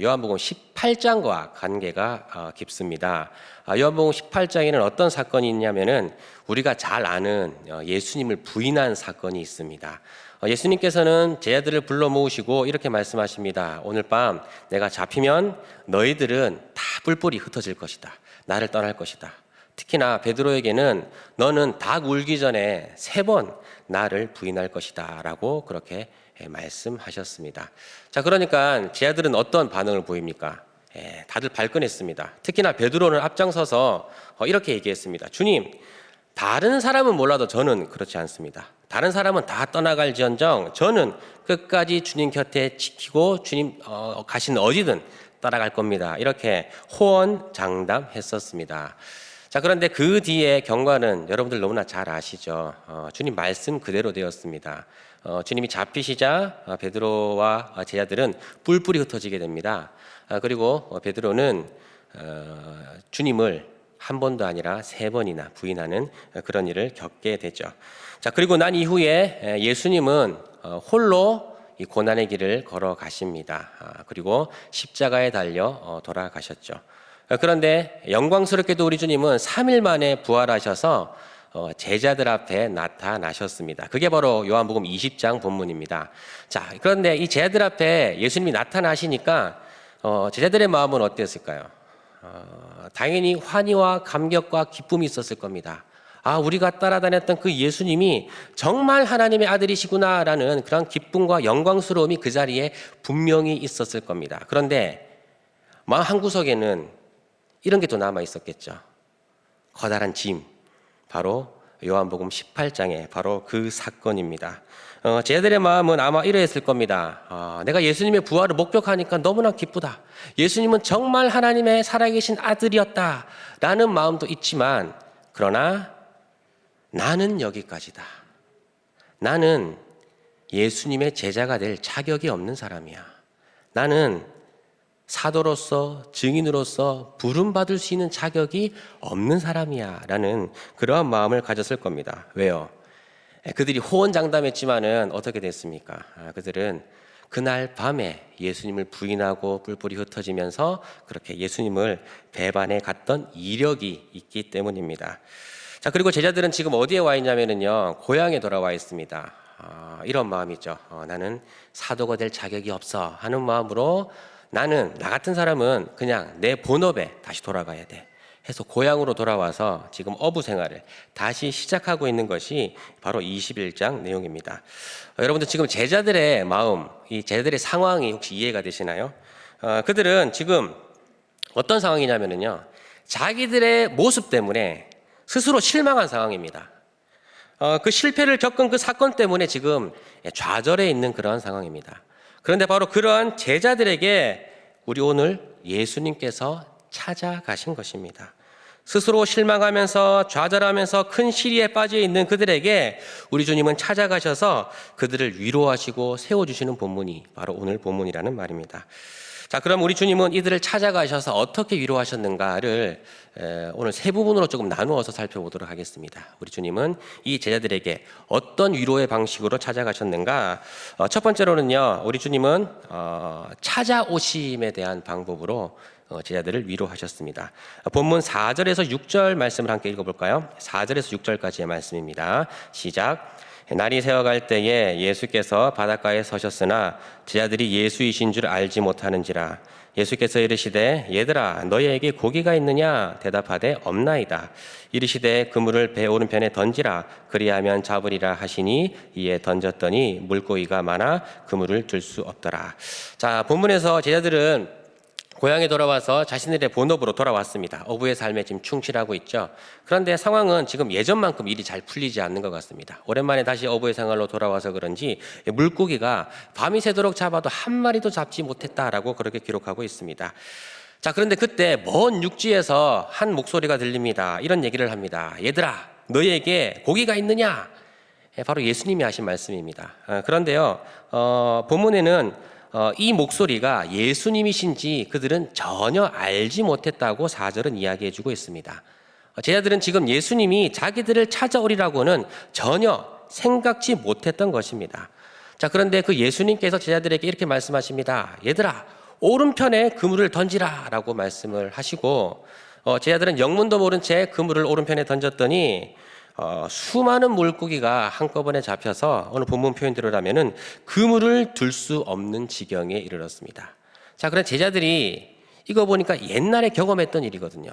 [SPEAKER 7] 요한복음 18장과 관계가 깊습니다. 요한복음 18장에는 어떤 사건이 있냐면은 우리가 잘 아는 예수님을 부인한 사건이 있습니다. 예수님께서는 제자들을 불러 모으시고 이렇게 말씀하십니다. 오늘 밤 내가 잡히면 너희들은 다 뿔뿔이 흩어질 것이다. 나를 떠날 것이다. 특히나 베드로에게는 너는 닭 울기 전에 3번 나를 부인할 것이다 라고 그렇게 말씀하셨습니다. 자, 그러니까 제자들은 어떤 반응을 보입니까? 다들 발끈했습니다. 특히나 베드로는 앞장서서 이렇게 얘기했습니다. 주님, 다른 사람은 몰라도 저는 그렇지 않습니다. 다른 사람은 다 떠나갈지언정 저는 끝까지 주님 곁에 지키고 주님 가시는 어디든 따라갈 겁니다. 이렇게 호언장담했었습니다. 자, 그런데 그 뒤에 경과는 여러분들 너무나 잘 아시죠. 주님 말씀 그대로 되었습니다. 주님이 잡히시자 베드로와 제자들은 뿔뿔이 흩어지게 됩니다. 그리고 베드로는 주님을 한 번도 아니라 3번이나 부인하는 그런 일을 겪게 되죠. 자, 그리고 난 이후에 예수님은 홀로 이 고난의 길을 걸어가십니다. 그리고 십자가에 달려 돌아가셨죠. 그런데 영광스럽게도 우리 주님은 3일 만에 부활하셔서 제자들 앞에 나타나셨습니다. 그게 바로 요한복음 20장 본문입니다. 자, 그런데 이 제자들 앞에 예수님이 나타나시니까 제자들의 마음은 어땠을까요? 당연히 환희와 감격과 기쁨이 있었을 겁니다. 우리가 따라다녔던 그 예수님이 정말 하나님의 아들이시구나라는 그런 기쁨과 영광스러움이 그 자리에 분명히 있었을 겁니다. 그런데 마음 한구석에는 이런 게 또 남아 있었겠죠. 커다란 짐, 바로 요한복음 18장에 바로 그 사건입니다. 제자들의 마음은 아마 이러했을 겁니다. 내가 예수님의 부활을 목격하니까 너무나 기쁘다. 예수님은 정말 하나님의 살아계신 아들이었다라는 마음도 있지만, 그러나 나는 여기까지다. 나는 예수님의 제자가 될 자격이 없는 사람이야. 나는 사도로서, 증인으로서 부름받을 수 있는 자격이 없는 사람이야 라는 그러한 마음을 가졌을 겁니다. 왜요? 그들이 호언장담했지만은 어떻게 됐습니까? 그들은 그날 밤에 예수님을 부인하고 뿔뿔이 흩어지면서 그렇게 예수님을 배반해 갔던 이력이 있기 때문입니다. 자, 그리고 제자들은 지금 어디에 와 있냐면요, 고향에 돌아와 있습니다. 이런 마음이죠. 나는 사도가 될 자격이 없어 하는 마음으로, 나는, 나 같은 사람은 그냥 내 본업에 다시 돌아가야 돼 해서 고향으로 돌아와서 지금 어부 생활을 다시 시작하고 있는 것이 바로 21장 내용입니다. 여러분들 지금 제자들의 마음, 이 제자들의 상황이 혹시 이해가 되시나요? 그들은 지금 어떤 상황이냐면요, 자기들의 모습 때문에 스스로 실망한 상황입니다. 그 실패를 겪은 그 사건 때문에 지금 좌절해 있는 그러한 상황입니다. 그런데 바로 그러한 제자들에게 우리 오늘 예수님께서 찾아가신 것입니다. 스스로 실망하면서 좌절하면서 큰 시리에 빠져 있는 그들에게 우리 주님은 찾아가셔서 그들을 위로하시고 세워주시는 본문이 바로 오늘 본문이라는 말입니다. 자, 그럼 우리 주님은 이들을 찾아가셔서 어떻게 위로하셨는가를 오늘 세 부분으로 조금 나누어서 살펴보도록 하겠습니다. 우리 주님은 이 제자들에게 어떤 위로의 방식으로 찾아가셨는가? 첫 번째로는요, 우리 주님은 찾아오심에 대한 방법으로 제자들을 위로하셨습니다. 본문 4절에서 6절 말씀을 함께 읽어볼까요? 4절에서 6절까지의 말씀입니다. 시작. 날이 새어갈 때에 예수께서 바닷가에 서셨으나 제자들이 예수이신 줄 알지 못하는지라. 예수께서 이르시되 얘들아 너희에게 고기가 있느냐? 대답하되 없나이다. 이르시되 그물을 배 오른편에 던지라. 그리하면 잡으리라 하시니 이에 던졌더니 물고기가 많아 그물을 들 수 없더라. 자, 본문에서 제자들은 고향에 돌아와서 자신들의 본업으로 돌아왔습니다. 어부의 삶에 지금 충실하고 있죠. 그런데 상황은 지금 예전만큼 일이 잘 풀리지 않는 것 같습니다. 오랜만에 다시 어부의 생활로 돌아와서 그런지 물고기가 밤이 새도록 잡아도 한 마리도 잡지 못했다라고 그렇게 기록하고 있습니다. 자, 그런데 그때 먼 육지에서 한 목소리가 들립니다. 이런 얘기를 합니다. 얘들아, 너희에게 고기가 있느냐? 바로 예수님이 하신 말씀입니다. 그런데요, 본문에는 이 목소리가 예수님이신지 그들은 전혀 알지 못했다고 4절은 이야기해주고 있습니다. 제자들은 지금 예수님이 자기들을 찾아오리라고는 전혀 생각지 못했던 것입니다. 자, 그런데 그 예수님께서 제자들에게 이렇게 말씀하십니다. 얘들아, 오른편에 그물을 던지라 라고 말씀을 하시고, 제자들은 영문도 모른 채 그물을 오른편에 던졌더니 수많은 물고기가 한꺼번에 잡혀서 오늘 본문 표현대로라면은 그물을 들 수 없는 지경에 이르렀습니다. 자, 그런 제자들이 이거 보니까 옛날에 경험했던 일이거든요.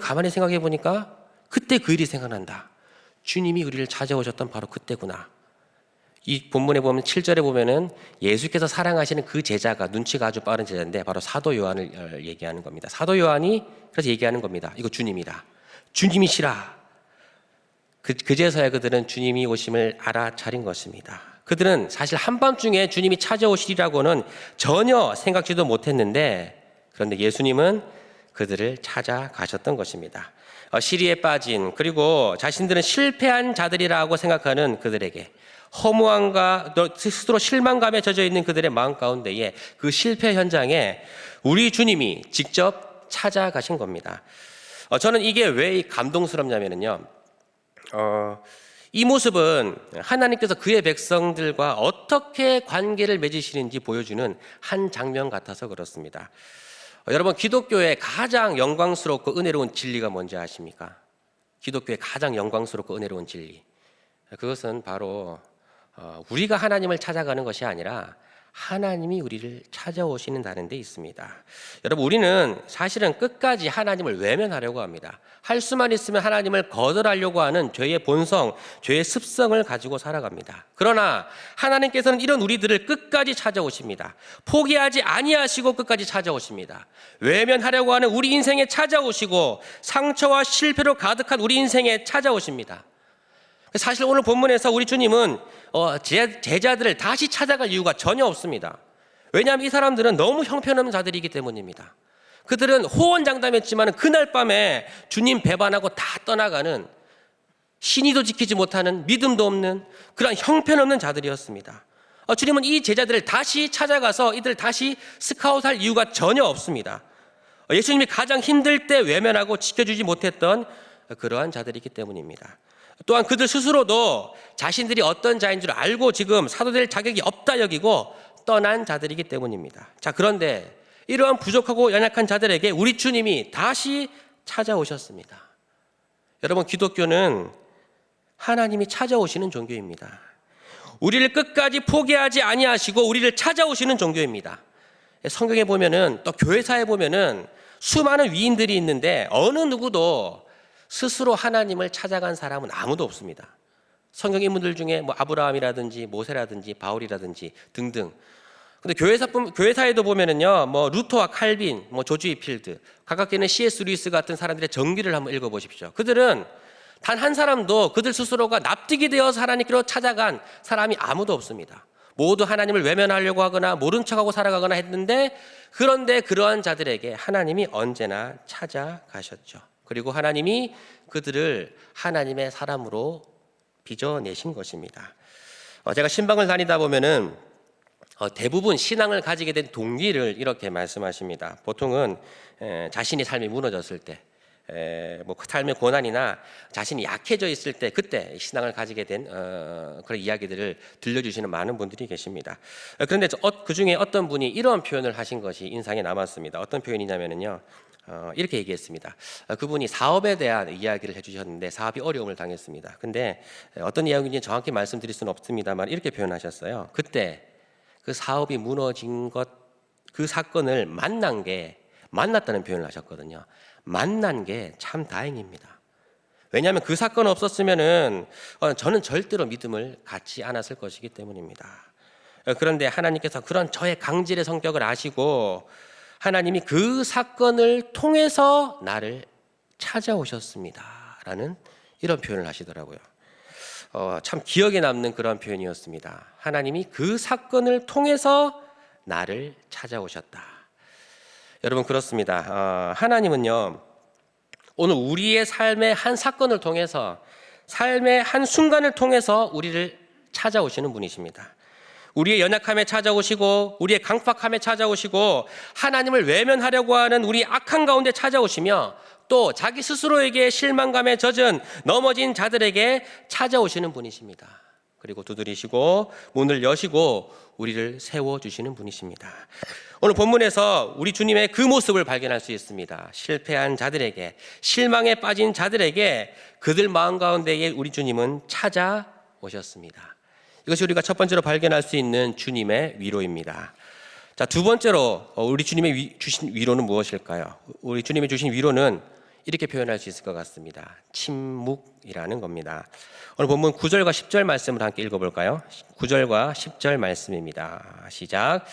[SPEAKER 7] 가만히 생각해 보니까 그때 그 일이 생각난다. 주님이 우리를 찾아오셨던 바로 그때구나. 이 본문에 보면 7절에 보면은 예수께서 사랑하시는 그 제자가 눈치가 아주 빠른 제자인데 바로 사도 요한을 얘기하는 겁니다. 사도 요한이 그래서 얘기하는 겁니다. 이거 주님이다. 주님이시라. 그제서야 그들은 주님이 오심을 알아차린 것입니다. 그들은 사실 한밤중에 주님이 찾아오시리라고는 전혀 생각지도 못했는데, 그런데 예수님은 그들을 찾아가셨던 것입니다. 시리에 빠진, 그리고 자신들은 실패한 자들이라고 생각하는 그들에게, 허무함과 스스로 실망감에 젖어 있는 그들의 마음 가운데에 그 실패 현장에 우리 주님이 직접 찾아가신 겁니다. 저는 이게 왜 감동스럽냐면요, 이 모습은 하나님께서 그의 백성들과 어떻게 관계를 맺으시는지 보여주는 한 장면 같아서 그렇습니다. 여러분, 기독교의 가장 영광스럽고 은혜로운 진리가 뭔지 아십니까? 기독교의 가장 영광스럽고 은혜로운 진리, 그것은 바로 우리가 하나님을 찾아가는 것이 아니라 하나님이 우리를 찾아오시는 데 있습니다. 여러분, 우리는 사실은 끝까지 하나님을 외면하려고 합니다. 할 수만 있으면 하나님을 거절하려고 하는 죄의 본성, 죄의 습성을 가지고 살아갑니다. 그러나 하나님께서는 이런 우리들을 끝까지 찾아오십니다. 포기하지 아니하시고 끝까지 찾아오십니다. 외면하려고 하는 우리 인생에 찾아오시고 상처와 실패로 가득한 우리 인생에 찾아오십니다. 사실 오늘 본문에서 우리 주님은 제자들을 다시 찾아갈 이유가 전혀 없습니다. 왜냐하면 이 사람들은 너무 형편없는 자들이기 때문입니다. 그들은 호언장담했지만 그날 밤에 주님 배반하고 다 떠나가는, 신의도 지키지 못하는, 믿음도 없는 그런 형편없는 자들이었습니다. 주님은 이 제자들을 다시 찾아가서 이들을 다시 스카웃할 이유가 전혀 없습니다. 예수님이 가장 힘들 때 외면하고 지켜주지 못했던 그러한 자들이기 때문입니다. 또한 그들 스스로도 자신들이 어떤 자인 줄 알고 지금 사도될 자격이 없다 여기고 떠난 자들이기 때문입니다. 자, 그런데 이러한 부족하고 연약한 자들에게 우리 주님이 다시 찾아오셨습니다. 여러분, 기독교는 하나님이 찾아오시는 종교입니다. 우리를 끝까지 포기하지 아니하시고 우리를 찾아오시는 종교입니다. 성경에 보면은, 또 교회사에 보면은 수많은 위인들이 있는데 어느 누구도 스스로 하나님을 찾아간 사람은 아무도 없습니다. 성경 인물들 중에 뭐 아브라함이라든지 모세라든지 바울이라든지 등등. 근데 교회사에도 보면은요, 뭐 루터와 칼빈, 뭐 조지 위필드, 가깝게는 C.S. 루이스 같은 사람들의 정기를 한번 읽어보십시오. 그들은 단 한 사람도 그들 스스로가 납득이 되어서 하나님께로 찾아간 사람이 아무도 없습니다. 모두 하나님을 외면하려고 하거나 모른 척하고 살아가거나 했는데, 그런데 그러한 자들에게 하나님이 언제나 찾아가셨죠. 그리고 하나님이 그들을 하나님의 사람으로 빚어내신 것입니다. 제가 신방을 다니다 보면은 대부분 신앙을 가지게 된 동기를 이렇게 말씀하십니다. 보통은 자신이 삶이 무너졌을 때, 뭐 삶의 고난이나 자신이 약해져 있을 때, 그때 신앙을 가지게 된 그런 이야기들을 들려주시는 많은 분들이 계십니다. 그런데 그 중에 어떤 분이 이런 표현을 하신 것이 인상에 남았습니다. 어떤 표현이냐면요, 이렇게 얘기했습니다. 그분이 사업에 대한 이야기를 해주셨는데 사업이 어려움을 당했습니다. 근데 어떤 이야기인지 정확히 말씀드릴 수는 없습니다만 이렇게 표현하셨어요. 그때 그 사업이 무너진 것, 그 사건을 만났다는 표현을 하셨거든요. 만난 게 참 다행입니다. 왜냐하면 그 사건 없었으면은 저는 절대로 믿음을 갖지 않았을 것이기 때문입니다. 그런데 하나님께서 그런 저의 강질의 성격을 아시고 하나님이 그 사건을 통해서 나를 찾아오셨습니다 라는 이런 표현을 하시더라고요. 참 기억에 남는 그런 표현이었습니다. 하나님이 그 사건을 통해서 나를 찾아오셨다. 여러분, 그렇습니다. 하나님은요, 오늘 우리의 삶의 한 사건을 통해서, 삶의 한 순간을 통해서 우리를 찾아오시는 분이십니다. 우리의 연약함에 찾아오시고 우리의 강팍함에 찾아오시고 하나님을 외면하려고 하는 우리 악한 가운데 찾아오시며 또 자기 스스로에게 실망감에 젖은 넘어진 자들에게 찾아오시는 분이십니다. 그리고 두드리시고 문을 여시고 우리를 세워주시는 분이십니다. 오늘 본문에서 우리 주님의 그 모습을 발견할 수 있습니다. 실패한 자들에게, 실망에 빠진 자들에게 그들 마음 가운데에 우리 주님은 찾아오셨습니다. 이것이 우리가 첫 번째로 발견할 수 있는 주님의 위로입니다. 자, 두 번째로 우리 주님의 주신 위로는 무엇일까요? 우리 주님이 주신 위로는 이렇게 표현할 수 있을 것 같습니다. 침묵이라는 겁니다. 오늘 본문 9절과 10절 말씀을 함께 읽어볼까요? 9절과 10절 말씀입니다. 시작.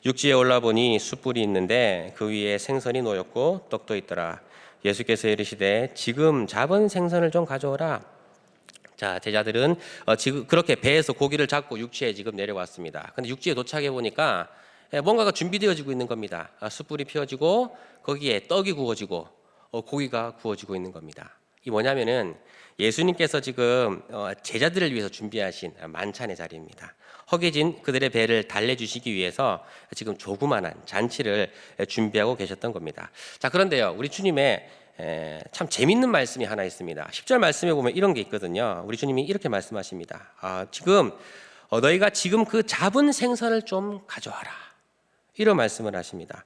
[SPEAKER 7] 육지에 올라보니 숯불이 있는데 그 위에 생선이 놓였고 떡도 있더라. 예수께서 이르시되 지금 잡은 생선을 좀 가져오라. 자, 제자들은 지금 그렇게 배에서 고기를 잡고 육지에 지금 내려왔습니다. 근데 육지에 도착해 보니까 뭔가가 준비되어지고 있는 겁니다. 숯불이 피워지고 거기에 떡이 구워지고 고기가 구워지고 있는 겁니다. 이 뭐냐면은 예수님께서 지금 제자들을 위해서 준비하신 만찬의 자리입니다. 허기진 그들의 배를 달래주시기 위해서 지금 조그만한 잔치를 준비하고 계셨던 겁니다. 자, 그런데요, 우리 주님의 참 재밌는 말씀이 하나 있습니다. 10절 말씀에 보면 이런 게 있거든요. 우리 주님이 이렇게 말씀하십니다. 지금 너희가 지금 그 잡은 생선을 좀 가져와라, 이런 말씀을 하십니다.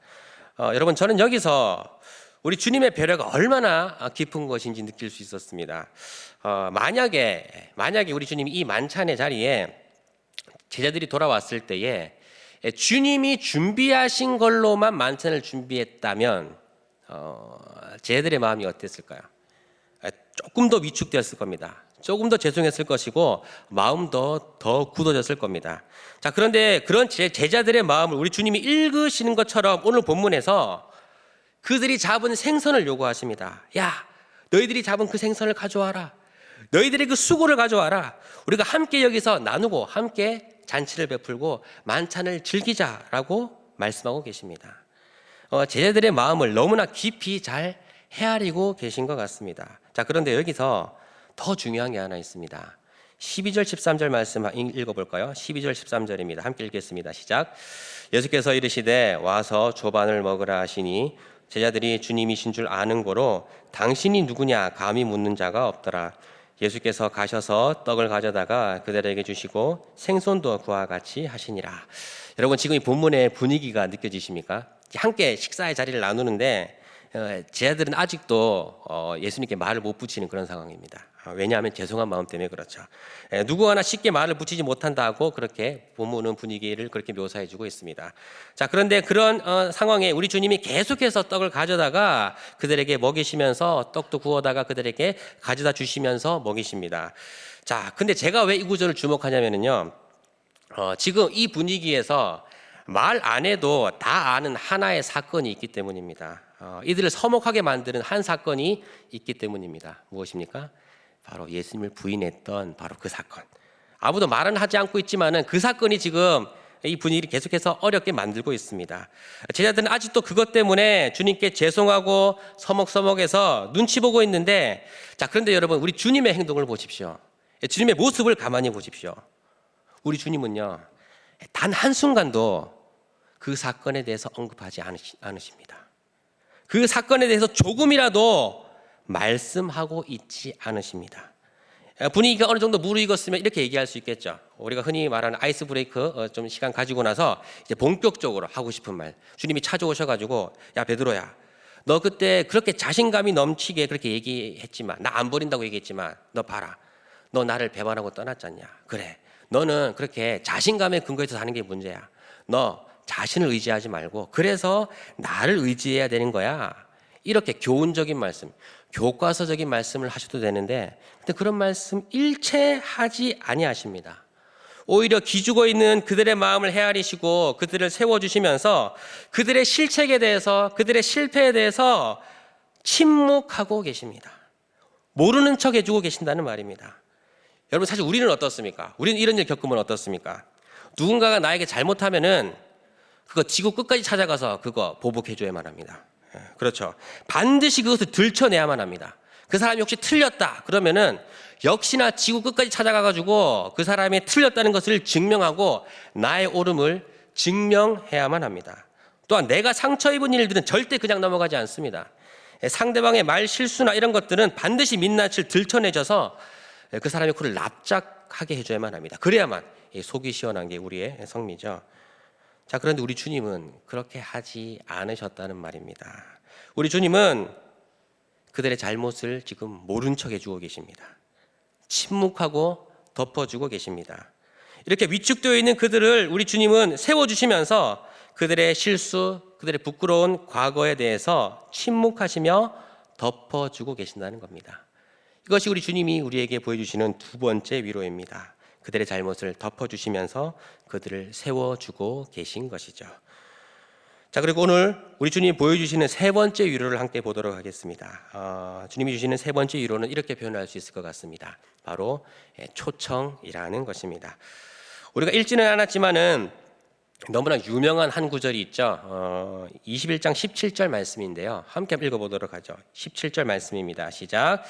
[SPEAKER 7] 여러분, 저는 여기서 우리 주님의 배려가 얼마나 깊은 것인지 느낄 수 있었습니다. 만약에 우리 주님이 이 만찬의 자리에 제자들이 돌아왔을 때에 주님이 준비하신 걸로만 만찬을 준비했다면 제자들의 마음이 어땠을까요? 조금 더 위축되었을 겁니다. 조금 더 죄송했을 것이고 마음도 더 굳어졌을 겁니다. 자, 그런데 그런 제자들의 마음을 우리 주님이 읽으시는 것처럼 오늘 본문에서 그들이 잡은 생선을 요구하십니다. 야, 너희들이 잡은 그 생선을 가져와라. 너희들의 그 수고를 가져와라. 우리가 함께 여기서 나누고 함께 잔치를 베풀고 만찬을 즐기자라고 말씀하고 계십니다. 제자들의 마음을 너무나 깊이 잘 헤아리고 계신 것 같습니다. 자, 그런데 여기서 더 중요한 게 하나 있습니다. 12절 13절 말씀 읽어볼까요? 12절 13절입니다. 함께 읽겠습니다. 시작. 예수께서 이르시되 와서 조반을 먹으라 하시니 제자들이 주님이신 줄 아는 고로 당신이 누구냐 감히 묻는 자가 없더라. 예수께서 가셔서 떡을 가져다가 그들에게 주시고 생선도 그와 같이 하시니라. 여러분, 지금 이 본문의 분위기가 느껴지십니까? 함께 식사의 자리를 나누는데 제자들은 아직도 예수님께 말을 못 붙이는 그런 상황입니다. 왜냐하면 죄송한 마음 때문에 그렇죠. 누구 하나 쉽게 말을 붙이지 못한다고 그렇게 본문은 분위기를 그렇게 묘사해주고 있습니다. 자, 그런데 그런 상황에 우리 주님이 계속해서 떡을 가져다가 그들에게 먹이시면서 떡도 구워다가 그들에게 가져다 주시면서 먹이십니다. 자, 근데 제가 왜 이 구절을 주목하냐면요, 지금 이 분위기에서 말 안 해도 다 아는 하나의 사건이 있기 때문입니다. 이들을 서먹하게 만드는 한 사건이 있기 때문입니다. 무엇입니까? 바로 예수님을 부인했던 바로 그 사건. 아무도 말은 하지 않고 있지만은 그 사건이 지금 이 분위기를 계속해서 어렵게 만들고 있습니다. 제자들은 아직도 그것 때문에 주님께 죄송하고 서먹서먹해서 눈치 보고 있는데, 자, 그런데 여러분, 우리 주님의 행동을 보십시오. 주님의 모습을 가만히 보십시오. 우리 주님은요, 단 한순간도 그 사건에 대해서 언급하지 않으십니다. 그 사건에 대해서 조금이라도 말씀하고 있지 않으십니다. 분위기가 어느 정도 무르익었으면 이렇게 얘기할 수 있겠죠. 우리가 흔히 말하는 아이스 브레이크 좀 시간 가지고 나서 이제 본격적으로 하고 싶은 말. 주님이 찾아오셔가지고, 야 베드로야, 너 그때 그렇게 자신감이 넘치게 그렇게 얘기했지만, 나 안 버린다고 얘기했지만, 너 봐라, 너 나를 배반하고 떠났잖냐. 그래, 너는 그렇게 자신감에 근거해서 사는 게 문제야. 너 자신을 의지하지 말고 그래서 나를 의지해야 되는 거야. 이렇게 교훈적인 말씀, 교과서적인 말씀을 하셔도 되는데, 근데 그런 말씀 일체 하지 아니하십니다. 오히려 기죽어 있는 그들의 마음을 헤아리시고 그들을 세워주시면서 그들의 실책에 대해서, 그들의 실패에 대해서 침묵하고 계십니다. 모르는 척 해주고 계신다는 말입니다. 여러분, 사실 우리는 어떻습니까? 우리는 이런 일 겪으면 어떻습니까? 누군가가 나에게 잘못하면은 그거 지구 끝까지 찾아가서 그거 보복해줘야만 합니다. 그렇죠. 반드시 그것을 들춰내야만 합니다. 그 사람이 혹시 틀렸다 그러면은 역시나 지구 끝까지 찾아가가지고 그 사람이 틀렸다는 것을 증명하고 나의 옳음을 증명해야만 합니다. 또한 내가 상처 입은 일들은 절대 그냥 넘어가지 않습니다. 상대방의 말 실수나 이런 것들은 반드시 민낯을 들춰내줘서 그 사람의 코를 납작하게 해줘야만 합니다. 그래야만 속이 시원한 게 우리의 성미죠. 자, 그런데 우리 주님은 그렇게 하지 않으셨다는 말입니다. 우리 주님은 그들의 잘못을 지금 모른 척 해주고 계십니다. 침묵하고 덮어주고 계십니다. 이렇게 위축되어 있는 그들을 우리 주님은 세워주시면서 그들의 실수, 그들의 부끄러운 과거에 대해서 침묵하시며 덮어주고 계신다는 겁니다. 이것이 우리 주님이 우리에게 보여주시는 두 번째 위로입니다. 그들의 잘못을 덮어주시면서 그들을 세워주고 계신 것이죠. 자, 그리고 오늘 우리 주님이 보여주시는 세 번째 위로를 함께 보도록 하겠습니다. 주님이 주시는 세 번째 위로는 이렇게 표현할 수 있을 것 같습니다. 바로 초청이라는 것입니다. 우리가 읽지는 않았지만은 너무나 유명한 한 구절이 있죠. 21장 17절 말씀인데요. 함께 읽어보도록 하죠. 17절 말씀입니다. 시작.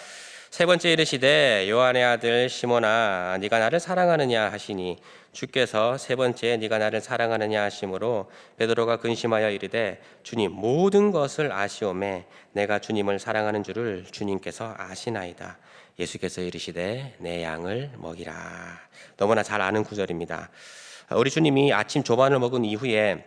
[SPEAKER 7] 세 번째 이르시되 요한의 아들 시몬아 네가 나를 사랑하느냐 하시니 주께서 세 번째 네가 나를 사랑하느냐 하심으로 베드로가 근심하여 이르되 주님 모든 것을 아시오매 내가 주님을 사랑하는 줄을 주님께서 아시나이다. 예수께서 이르시되 내 양을 먹이라. 너무나 잘 아는 구절입니다. 우리 주님이 아침 조반을 먹은 이후에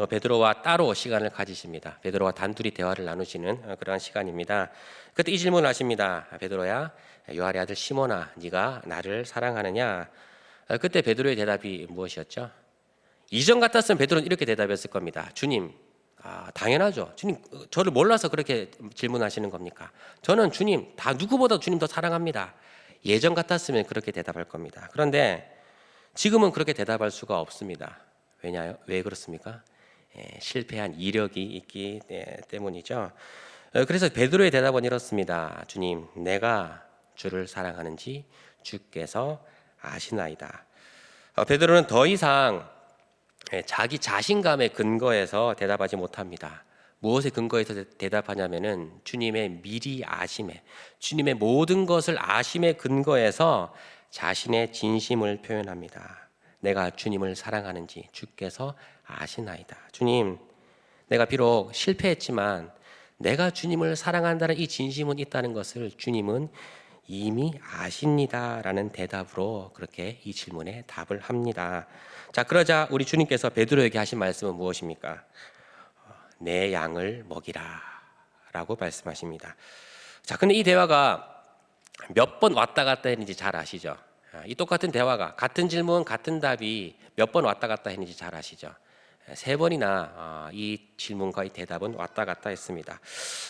[SPEAKER 7] 베드로와 따로 시간을 가지십니다. 베드로와 단둘이 대화를 나누시는 그런 시간입니다. 그때 이 질문을 하십니다. 베드로야, 요한의 아들 시몬아, 네가 나를 사랑하느냐? 그때 베드로의 대답이 무엇이었죠? 이전 같았으면 베드로는 이렇게 대답했을 겁니다. 주님, 당연하죠. 주님, 저를 몰라서 그렇게 질문하시는 겁니까? 저는 주님, 다 누구보다 주님 더 사랑합니다. 예전 같았으면 그렇게 대답할 겁니다. 그런데 지금은 그렇게 대답할 수가 없습니다. 왜 그렇습니까? 실패한 이력이 있기 때문이죠. 그래서 베드로의 대답은 이렇습니다. 주님, 내가 주를 사랑하는지 주께서 아시나이다. 베드로는 더 이상 자기 자신감의 근거에서 대답하지 못합니다. 무엇에 근거해서 대답하냐면은 주님의 미리 아심에, 주님의 모든 것을 아심에 근거해서 자신의 진심을 표현합니다. 내가 주님을 사랑하는지 주께서 아시나이다. 주님, 내가 비록 실패했지만 내가 주님을 사랑한다는 이 진심은 있다는 것을 주님은 이미 아십니다라는 대답으로 그렇게 이 질문에 답을 합니다. 자, 그러자 우리 주님께서 베드로에게 하신 말씀은 무엇입니까? 내 양을 먹이라라고 말씀하십니다. 자, 근데 이 대화가 몇 번 왔다 갔다 했는지 잘 아시죠? 이 똑같은 대화가 같은 질문, 같은 답이 몇 번 왔다 갔다 했는지 잘 아시죠? 3번이나 이 질문과 이 대답은 왔다 갔다 했습니다.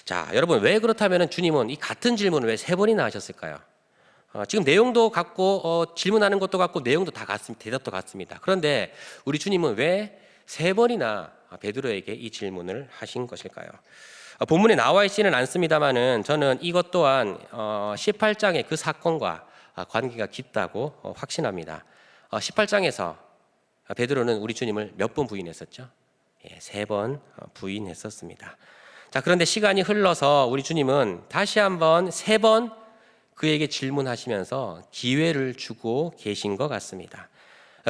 [SPEAKER 7] 자, 여러분 왜 그렇다면 주님은 이 같은 질문을 왜 3번이나 하셨을까요? 지금 내용도 같고 질문하는 것도 같고 내용도 다 같습니다. 대답도 같습니다. 그런데 우리 주님은 왜 3번이나 베드로에게 이 질문을 하신 것일까요? 본문에 나와 있지는 않습니다만은 저는 이것 또한 18장의 그 사건과 관계가 깊다고 확신합니다. 18장에서 베드로는 우리 주님을 몇 번 부인했었죠? 3번 부인했었습니다. 자, 그런데 시간이 흘러서 우리 주님은 다시 한번 3번 그에게 질문하시면서 기회를 주고 계신 것 같습니다.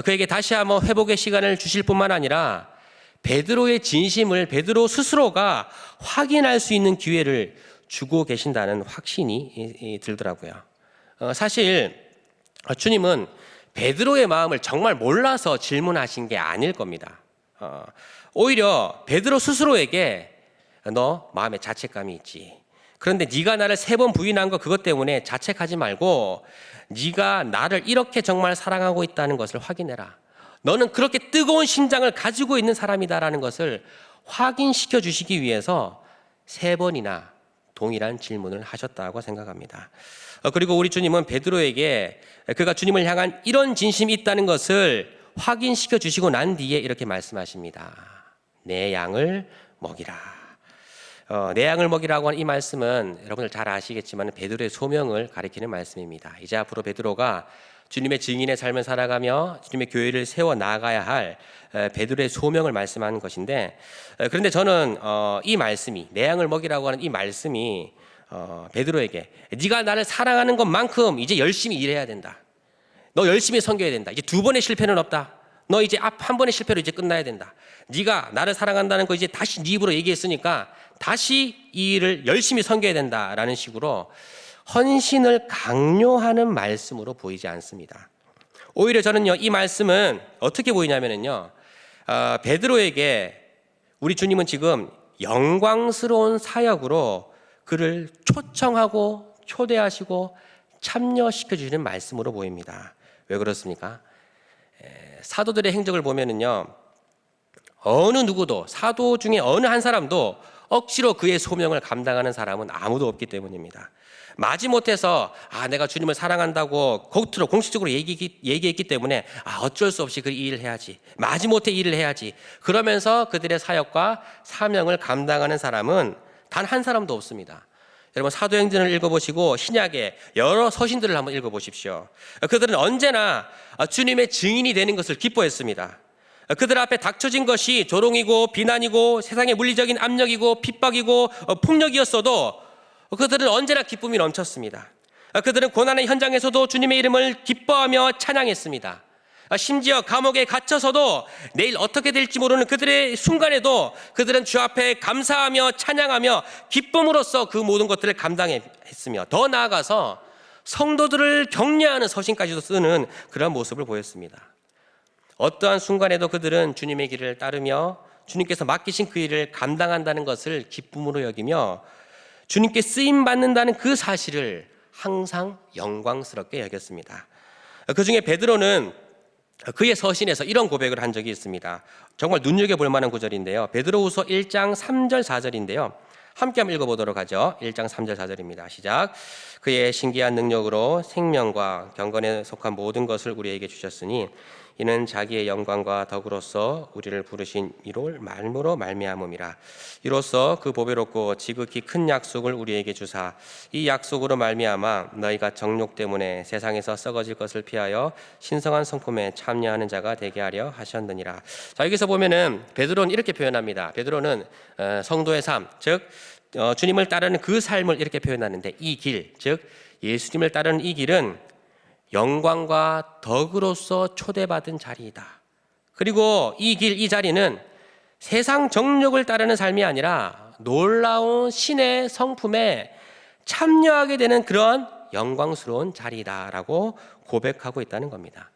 [SPEAKER 7] 그에게 다시 한번 회복의 시간을 주실 뿐만 아니라 베드로의 진심을 베드로 스스로가 확인할 수 있는 기회를 주고 계신다는 확신이 들더라고요. 사실 주님은 베드로의 마음을 정말 몰라서 질문하신 게 아닐 겁니다. 오히려 베드로 스스로에게 너 마음에 자책감이 있지. 그런데 네가 나를 3번 부인한 거 그것 때문에 자책하지 말고 네가 나를 이렇게 정말 사랑하고 있다는 것을 확인해라. 너는 그렇게 뜨거운 심장을 가지고 있는 사람이다라는 것을 확인시켜 주시기 위해서 3번이나 동일한 질문을 하셨다고 생각합니다. 그리고 우리 주님은 베드로에게 그가 주님을 향한 이런 진심이 있다는 것을 확인시켜 주시고 난 뒤에 이렇게 말씀하십니다. 내 양을 먹이라. 내 양을 먹이라고 하는 이 말씀은 여러분들 잘 아시겠지만 베드로의 소명을 가리키는 말씀입니다. 이제 앞으로 베드로가 주님의 증인의 삶을 살아가며 주님의 교회를 세워 나가야 할 베드로의 소명을 말씀하는 것인데, 그런데 저는 이 말씀이, 내 양을 먹이라고 하는 이 말씀이 베드로에게 네가 나를 사랑하는 것만큼 이제 열심히 일해야 된다. 너 열심히 섬겨야 된다. 이제 2번의 실패는 없다. 너 이제 한 번의 실패로 이제 끝나야 된다. 네가 나를 사랑한다는 거 이제 다시 네 입으로 얘기했으니까 다시 이 일을 열심히 섬겨야 된다라는 식으로 헌신을 강요하는 말씀으로 보이지 않습니다. 오히려 저는요, 이 말씀은 어떻게 보이냐면요, 베드로에게 우리 주님은 지금 영광스러운 사역으로 그를 초청하고 초대하시고 참여시켜 주시는 말씀으로 보입니다. 왜 그렇습니까? 사도들의 행적을 보면은요, 어느 누구도, 사도 중에 어느 한 사람도 억지로 그의 소명을 감당하는 사람은 아무도 없기 때문입니다. 마지못해서 내가 주님을 사랑한다고 겉으로 공식적으로 얘기했기 때문에 어쩔 수 없이 그 일을 해야지, 마지못해 일을 해야지, 그러면서 그들의 사역과 사명을 감당하는 사람은 단 한 사람도 없습니다. 여러분 사도행전을 읽어보시고 신약의 여러 서신들을 한번 읽어보십시오. 그들은 언제나 주님의 증인이 되는 것을 기뻐했습니다. 그들 앞에 닥쳐진 것이 조롱이고 비난이고 세상의 물리적인 압력이고 핍박이고 폭력이었어도 그들은 언제나 기쁨이 넘쳤습니다. 그들은 고난의 현장에서도 주님의 이름을 기뻐하며 찬양했습니다. 심지어 감옥에 갇혀서도 내일 어떻게 될지 모르는 그들의 순간에도 그들은 주 앞에 감사하며 찬양하며 기쁨으로써 그 모든 것들을 감당했으며, 더 나아가서 성도들을 격려하는 서신까지도 쓰는 그런 모습을 보였습니다. 어떠한 순간에도 그들은 주님의 길을 따르며 주님께서 맡기신 그 일을 감당한다는 것을 기쁨으로 여기며 주님께 쓰임 받는다는 그 사실을 항상 영광스럽게 여겼습니다. 그 중에 베드로는 그의 서신에서 이런 고백을 한 적이 있습니다. 정말 눈여겨볼 만한 구절인데요. 베드로후서 1장 3절 4절인데요. 함께 한번 읽어보도록 하죠. 1장 3절 4절입니다. 시작. 그의 신기한 능력으로 생명과 경건에 속한 모든 것을 우리에게 주셨으니 이는 자기의 영광과 덕으로서 우리를 부르신 이로 말미로 말미암음이라. 이로써 그 보배롭고 지극히 큰 약속을 우리에게 주사 이 약속으로 말미암아 너희가 정욕 때문에 세상에서 썩어질 것을 피하여 신성한 성품에 참여하는 자가 되게 하려 하셨느니라. 자, 여기서 보면은 베드로는 이렇게 표현합니다. 베드로는 성도의 삶, 즉 주님을 따르는 그 삶을 이렇게 표현하는데, 이 길, 즉 예수님을 따르는 이 길은 영광과 덕으로서 초대받은 자리이다. 그리고 이 길, 이 자리는 세상 정욕을 따르는 삶이 아니라 놀라운 신의 성품에 참여하게 되는 그런 영광스러운 자리다라고 고백하고 있다는 겁니다.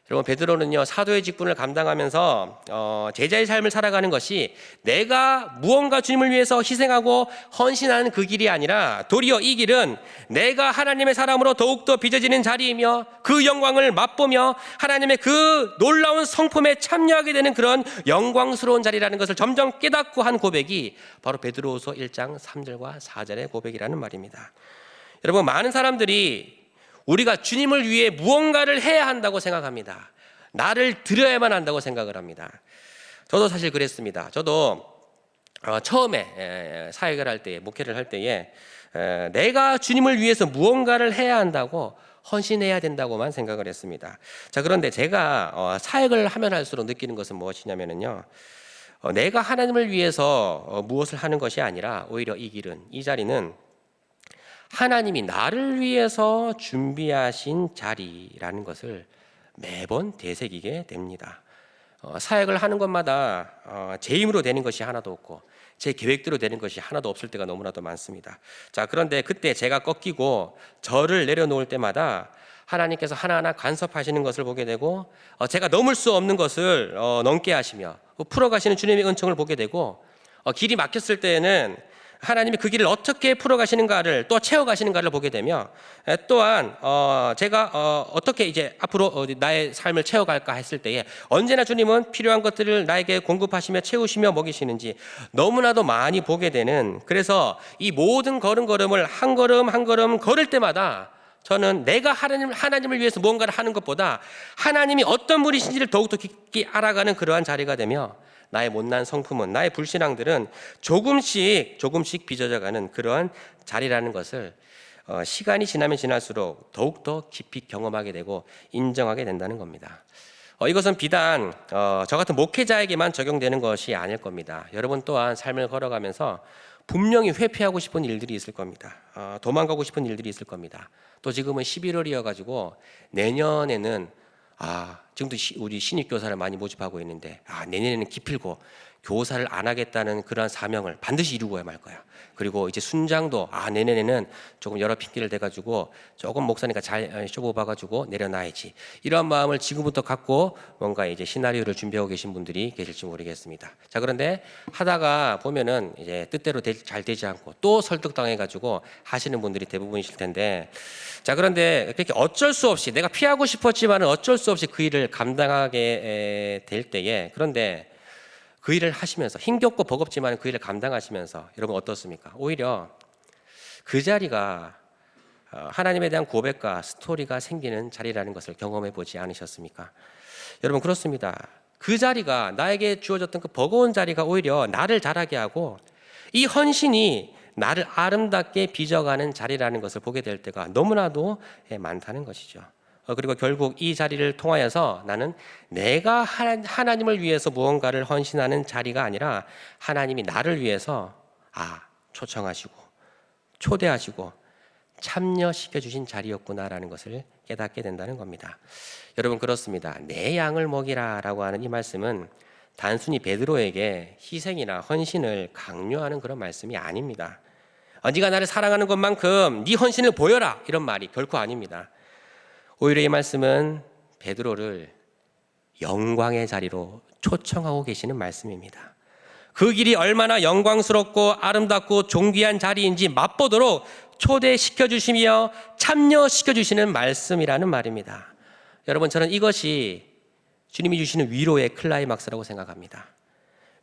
[SPEAKER 7] 여러분, 베드로는요, 사도의 직분을 감당하면서 제자의 삶을 살아가는 것이 내가 무언가 주님을 위해서 희생하고 헌신하는 그 길이 아니라 도리어 이 길은 내가 하나님의 사람으로 더욱더 빚어지는 자리이며 그 영광을 맛보며 하나님의 그 놀라운 성품에 참여하게 되는 그런 영광스러운 자리라는 것을 점점 깨닫고 한 고백이 바로 베드로후서 1장 3절과 4절의 고백이라는 말입니다. 여러분, 많은 사람들이 우리가 주님을 위해 무언가를 해야 한다고 생각합니다. 나를 드려야만 한다고 생각을 합니다. 저도 사실 그랬습니다. 저도 처음에 사역을 할 때, 목회를 할 때에 내가 주님을 위해서 무언가를 해야 한다고, 헌신해야 된다고만 생각을 했습니다. 자, 그런데 제가 사역을 하면 할수록 느끼는 것은 무엇이냐면요, 내가 하나님을 위해서 무엇을 하는 것이 아니라 오히려 이 길은, 이 자리는 하나님이 나를 위해서 준비하신 자리라는 것을 매번 되새기게 됩니다. 사역을 하는 것마다 제 힘으로 되는 것이 하나도 없고 제 계획대로 되는 것이 하나도 없을 때가 너무나도 많습니다. 자, 그런데 그때 제가 꺾이고 저를 내려놓을 때마다 하나님께서 하나하나 간섭하시는 것을 보게 되고 제가 넘을 수 없는 것을 넘게 하시며 풀어가시는 주님의 은총을 보게 되고, 길이 막혔을 때에는 하나님이 그 길을 어떻게 풀어가시는가를, 또 채워가시는가를 보게 되며, 또한 제가 어떻게 이제 앞으로 나의 삶을 채워갈까 했을 때에 언제나 주님은 필요한 것들을 나에게 공급하시며 채우시며 먹이시는지 너무나도 많이 보게 되는, 그래서 이 모든 걸음걸음을 한 걸음 한 걸음 걸을 때마다 저는 내가 하나님을 위해서 무언가를 하는 것보다 하나님이 어떤 분이신지를 더욱더 깊이 알아가는 그러한 자리가 되며, 나의 못난 성품은, 나의 불신앙들은 조금씩 빚어져가는 그러한 자리라는 것을 시간이 지나면 지날수록 더욱더 깊이 경험하게 되고 인정하게 된다는 겁니다. 이것은 비단 저 같은 목회자에게만 적용되는 것이 아닐 겁니다. 여러분 또한 삶을 걸어가면서 분명히 회피하고 싶은 일들이 있을 겁니다. 도망가고 싶은 일들이 있을 겁니다. 또 지금은 11월이어가지고 내년에는 지금도 우리 신입교사를 많이 모집하고 있는데 내년에는 기필코 교사를 안 하겠다는 그런 사명을 반드시 이루고야 말 거야. 그리고 이제 순장도 내년에는 조금 여러 핑계를 대가지고 조금 목사니까 잘 쇼부봐가지고 내려놔야지, 이런 마음을 지금부터 갖고 뭔가 이제 시나리오를 준비하고 계신 분들이 계실지 모르겠습니다. 자, 그런데 하다가 보면은 이제 뜻대로 잘 되지 않고 또 설득당해가지고 하시는 분들이 대부분이실 텐데, 자, 그런데 그렇게 어쩔 수 없이 내가 피하고 싶었지만은 어쩔 수 없이 그 일을 감당하게 될 때에, 그런데 그 일을 하시면서 힘겹고 버겁지만 그 일을 감당하시면서 여러분 어떻습니까? 오히려 그 자리가 하나님에 대한 고백과 스토리가 생기는 자리라는 것을 경험해 보지 않으셨습니까? 여러분, 그렇습니다. 그 자리가, 나에게 주어졌던 그 버거운 자리가 오히려 나를 자라게 하고 이 헌신이 나를 아름답게 빚어가는 자리라는 것을 보게 될 때가 너무나도 많다는 것이죠. 그리고 결국 이 자리를 통하여서 나는 내가 하나님을 위해서 무언가를 헌신하는 자리가 아니라 하나님이 나를 위해서 초청하시고 초대하시고 참여시켜 주신 자리였구나라는 것을 깨닫게 된다는 겁니다. 여러분, 그렇습니다. 내 양을 먹이라라고 하는 이 말씀은 단순히 베드로에게 희생이나 헌신을 강요하는 그런 말씀이 아닙니다. 네가 나를 사랑하는 것만큼 네 헌신을 보여라, 이런 말이 결코 아닙니다. 오히려 이 말씀은 베드로를 영광의 자리로 초청하고 계시는 말씀입니다. 그 길이 얼마나 영광스럽고 아름답고 존귀한 자리인지 맛보도록 초대시켜 주시며 참여시켜 주시는 말씀이라는 말입니다. 여러분, 저는 이것이 주님이 주시는 위로의 클라이막스라고 생각합니다.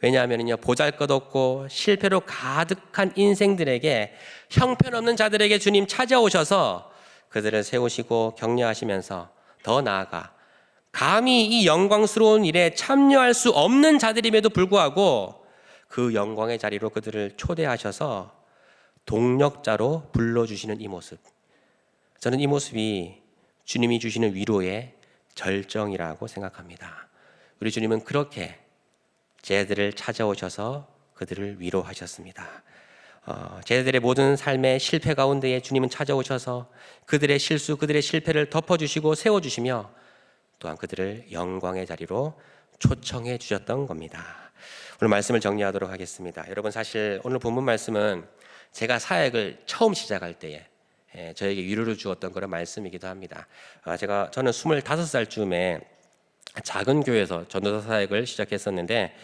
[SPEAKER 7] 왜냐하면요, 보잘것없고 실패로 가득한 인생들에게, 형편없는 자들에게 주님 찾아오셔서 그들을 세우시고 격려하시면서 더 나아가 감히 이 영광스러운 일에 참여할 수 없는 자들임에도 불구하고 그 영광의 자리로 그들을 초대하셔서 동력자로 불러주시는 이 모습, 저는 이 모습이 주님이 주시는 위로의 절정이라고 생각합니다. 우리 주님은 그렇게 제자들을 찾아오셔서 그들을 위로하셨습니다. 제자들의 모든 삶의 실패 가운데에 주님은 찾아오셔서 그들의 실수, 그들의 실패를 덮어주시고 세워주시며 또한 그들을 영광의 자리로 초청해 주셨던 겁니다. 오늘 말씀을 정리하도록 하겠습니다. 여러분, 사실 오늘 본문 말씀은 제가 사역을 처음 시작할 때에 저에게 위로를 주었던 그런 말씀이기도 합니다. 저는 25살쯤에 작은 교회에서 전도사 사역을 시작했었는데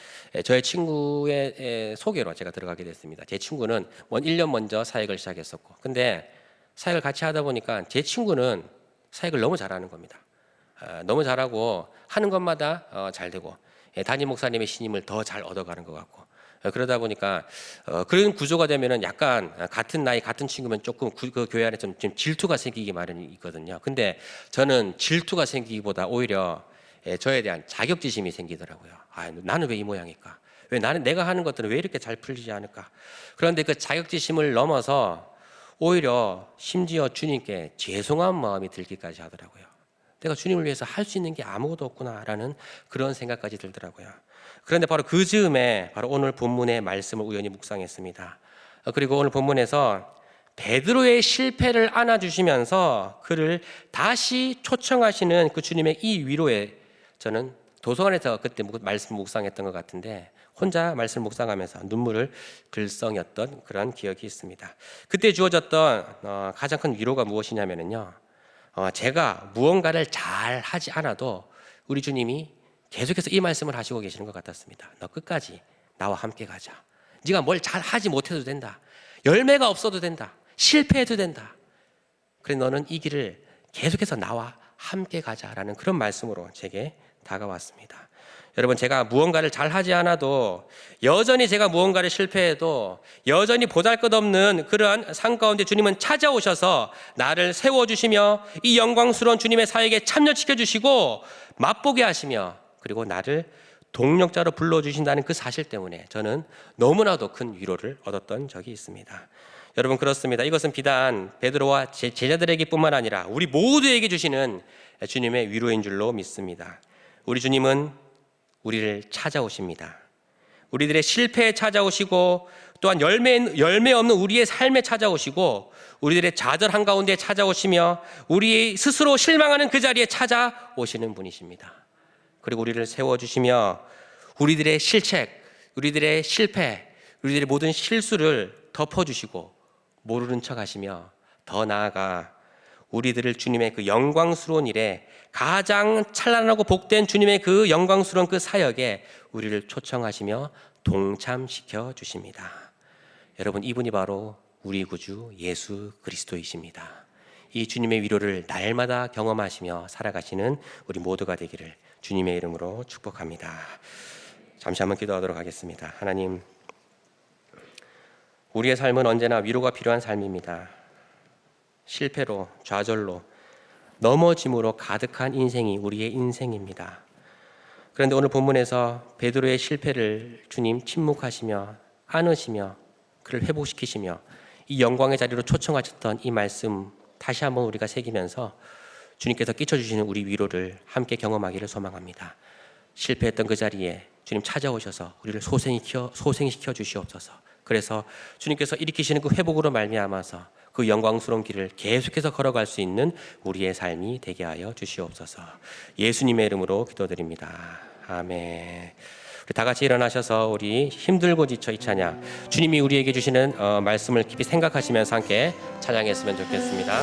[SPEAKER 7] 저의 친구의 소개로 제가 들어가게 됐습니다. 제 친구는 1년 먼저 사역을 시작했었고, 근데 사역을 같이 하다 보니까 제 친구는 사역을 너무 잘하는 겁니다. 너무 잘하고 하는 것마다 잘 되고 담임 목사님의 신임을 더 잘 얻어가는 것 같고, 그러다 보니까 그런 구조가 되면은 약간 같은 나이 같은 친구면 조금 그 교회 안에 좀 질투가 생기기 마련이거든요. 근데 저는 질투가 생기기보다 오히려 저에 대한 자격지심이 생기더라고요. 나는 왜 이 모양일까? 왜 나는 내가 하는 것들은 왜 이렇게 잘 풀리지 않을까? 그런데 그 자격지심을 넘어서 오히려 심지어 주님께 죄송한 마음이 들기까지 하더라고요. 내가 주님을 위해서 할 수 있는 게 아무것도 없구나라는 그런 생각까지 들더라고요. 그런데 바로 그 즈음에 바로 오늘 본문의 말씀을 우연히 묵상했습니다. 그리고 오늘 본문에서 베드로의 실패를 안아주시면서 그를 다시 초청하시는 그 주님의 이 위로에 저는 도서관에서 그때 말씀 묵상했던 것 같은데 혼자 말씀 묵상하면서 눈물을 글썽였던 그런 기억이 있습니다. 그때 주어졌던 가장 큰 위로가 무엇이냐면요, 제가 무언가를 잘 하지 않아도 우리 주님이 계속해서 이 말씀을 하시고 계시는 것 같았습니다. 너 끝까지 나와 함께 가자. 네가 뭘 잘 하지 못해도 된다. 열매가 없어도 된다. 실패해도 된다. 그래, 너는 이 길을 계속해서 나와 함께 가자라는 그런 말씀으로 제게 다가왔습니다. 여러분, 제가 무언가를 잘 하지 않아도, 여전히 제가 무언가를 실패해도 여전히 보잘것없는 그러한 삶 가운데 주님은 찾아오셔서 나를 세워주시며 이 영광스러운 주님의 사역에 참여시켜 주시고 맛보게 하시며 그리고 나를 동력자로 불러주신다는 그 사실 때문에 저는 너무나도 큰 위로를 얻었던 적이 있습니다. 여러분, 그렇습니다. 이것은 비단 베드로와 제자들에게 뿐만 아니라 우리 모두에게 주시는 주님의 위로인 줄로 믿습니다. 우리 주님은 우리를 찾아오십니다. 우리들의 실패에 찾아오시고 또한 열매 없는 우리의 삶에 찾아오시고 우리들의 좌절한 가운데 찾아오시며 우리 스스로 실망하는 그 자리에 찾아오시는 분이십니다. 그리고 우리를 세워주시며 우리들의 실책, 우리들의 실패, 우리들의 모든 실수를 덮어주시고 모르는 척 하시며 더 나아가 우리들을 주님의 그 영광스러운 일에 가장 찬란하고 복된 주님의 그 영광스러운 그 사역에 우리를 초청하시며 동참시켜 주십니다. 여러분, 이분이 바로 우리 구주 예수 그리스도이십니다. 이 주님의 위로를 날마다 경험하시며 살아가시는 우리 모두가 되기를 주님의 이름으로 축복합니다. 잠시 한번 기도하도록 하겠습니다. 하나님, 우리의 삶은 언제나 위로가 필요한 삶입니다. 실패로, 좌절로, 넘어짐으로 가득한 인생이 우리의 인생입니다. 그런데 오늘 본문에서 베드로의 실패를 주님 침묵하시며 안으시며 그를 회복시키시며 이 영광의 자리로 초청하셨던 이 말씀 다시 한번 우리가 새기면서 주님께서 끼쳐주시는 우리 위로를 함께 경험하기를 소망합니다. 실패했던 그 자리에 주님 찾아오셔서 우리를 소생시켜 주시옵소서. 그래서 주님께서 일으키시는 그 회복으로 말미암아서 그 영광스러운 길을 계속해서 걸어갈 수 있는 우리의 삶이 되게 하여 주시옵소서. 예수님의 이름으로 기도드립니다. 아멘. 우리 다 같이 일어나셔서 우리 힘들고 지쳐 이 찬양, 주님이 우리에게 주시는 말씀을 깊이 생각하시면서 함께 찬양했으면 좋겠습니다.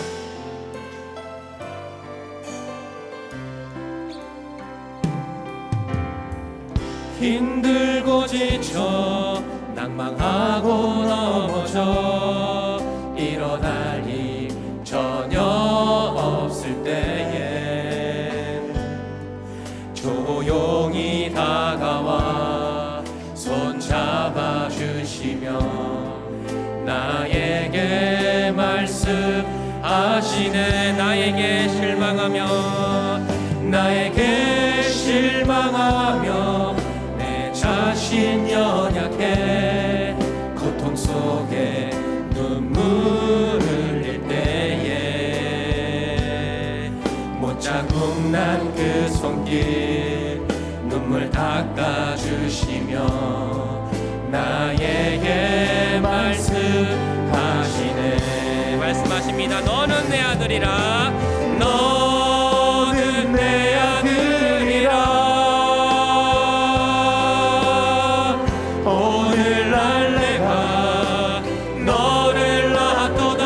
[SPEAKER 7] 힘들고 지쳐 낭망하고 넘어져 일어날 힘 전혀 없을 때엔 조용히 다가와 손잡아 주시며 나에게 말씀하시네. 나에게 실망하며 내 자신 연약해 고통 속에 눈물 흘릴 때에 못자국 난 그 손길 눈물 닦아주시며 나에게 말씀하십니다. 너는 내 아들이라. 너는 내 아들이라. 오늘날 내가 너를 낳았도다.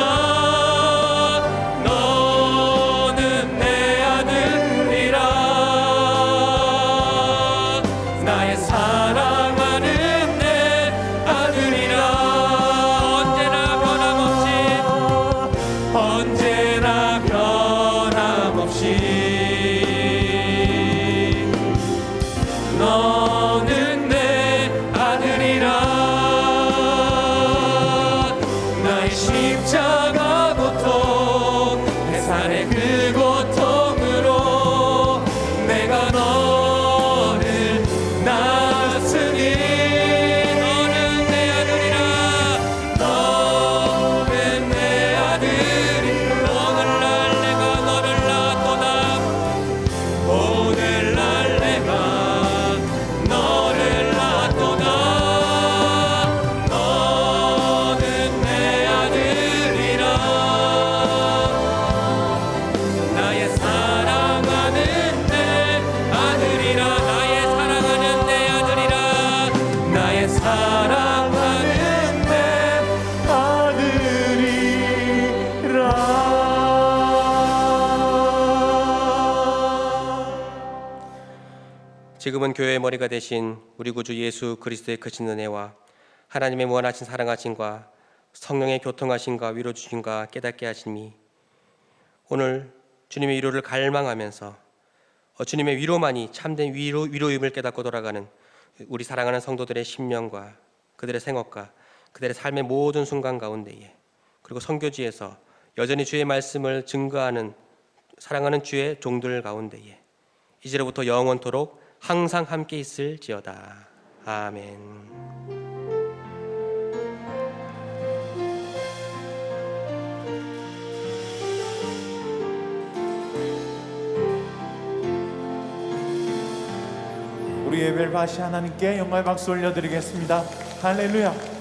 [SPEAKER 7] 너는 내 아들이라. 나의 사랑하는 내 아들이라. 언제나 변함없이 너는 내 아들이라. 나의 십자가 고통 해산의 그 고통으로 내가 너를 낳았으니 너는 내 아들이라. 너는 내 아들이라. 오늘날 내가 너를 낳았도다. 오늘날 내가 너를 낳았도다. 너는 내 아들이라. 나의 사랑하는 내 아들이라. 나의 사랑하는 내 아들이라. 나의 사랑하는 내 아들이라. 지금은 교회의 머리가 되신 우리 구주 예수 그리스도의 크신 은혜와 하나님의 무한하신 사랑하심과 성령의 교통하심과 위로 주심과 깨닫게 하심이 오늘 주님의 위로를 갈망하면서 주님의 위로만이 참된 위로임을 깨닫고 돌아가는 우리 사랑하는 성도들의 심령과 그들의 생업과 그들의 삶의 모든 순간 가운데에, 그리고 선교지에서 여전히 주의 말씀을 증거하는 사랑하는 주의 종들 가운데에 이제로부터 영원토록 항상 함께 있을지어다. 아멘.
[SPEAKER 1] 우리 예배를 다시 하나님께 영광의 박수 올려드리겠습니다. 할렐루야.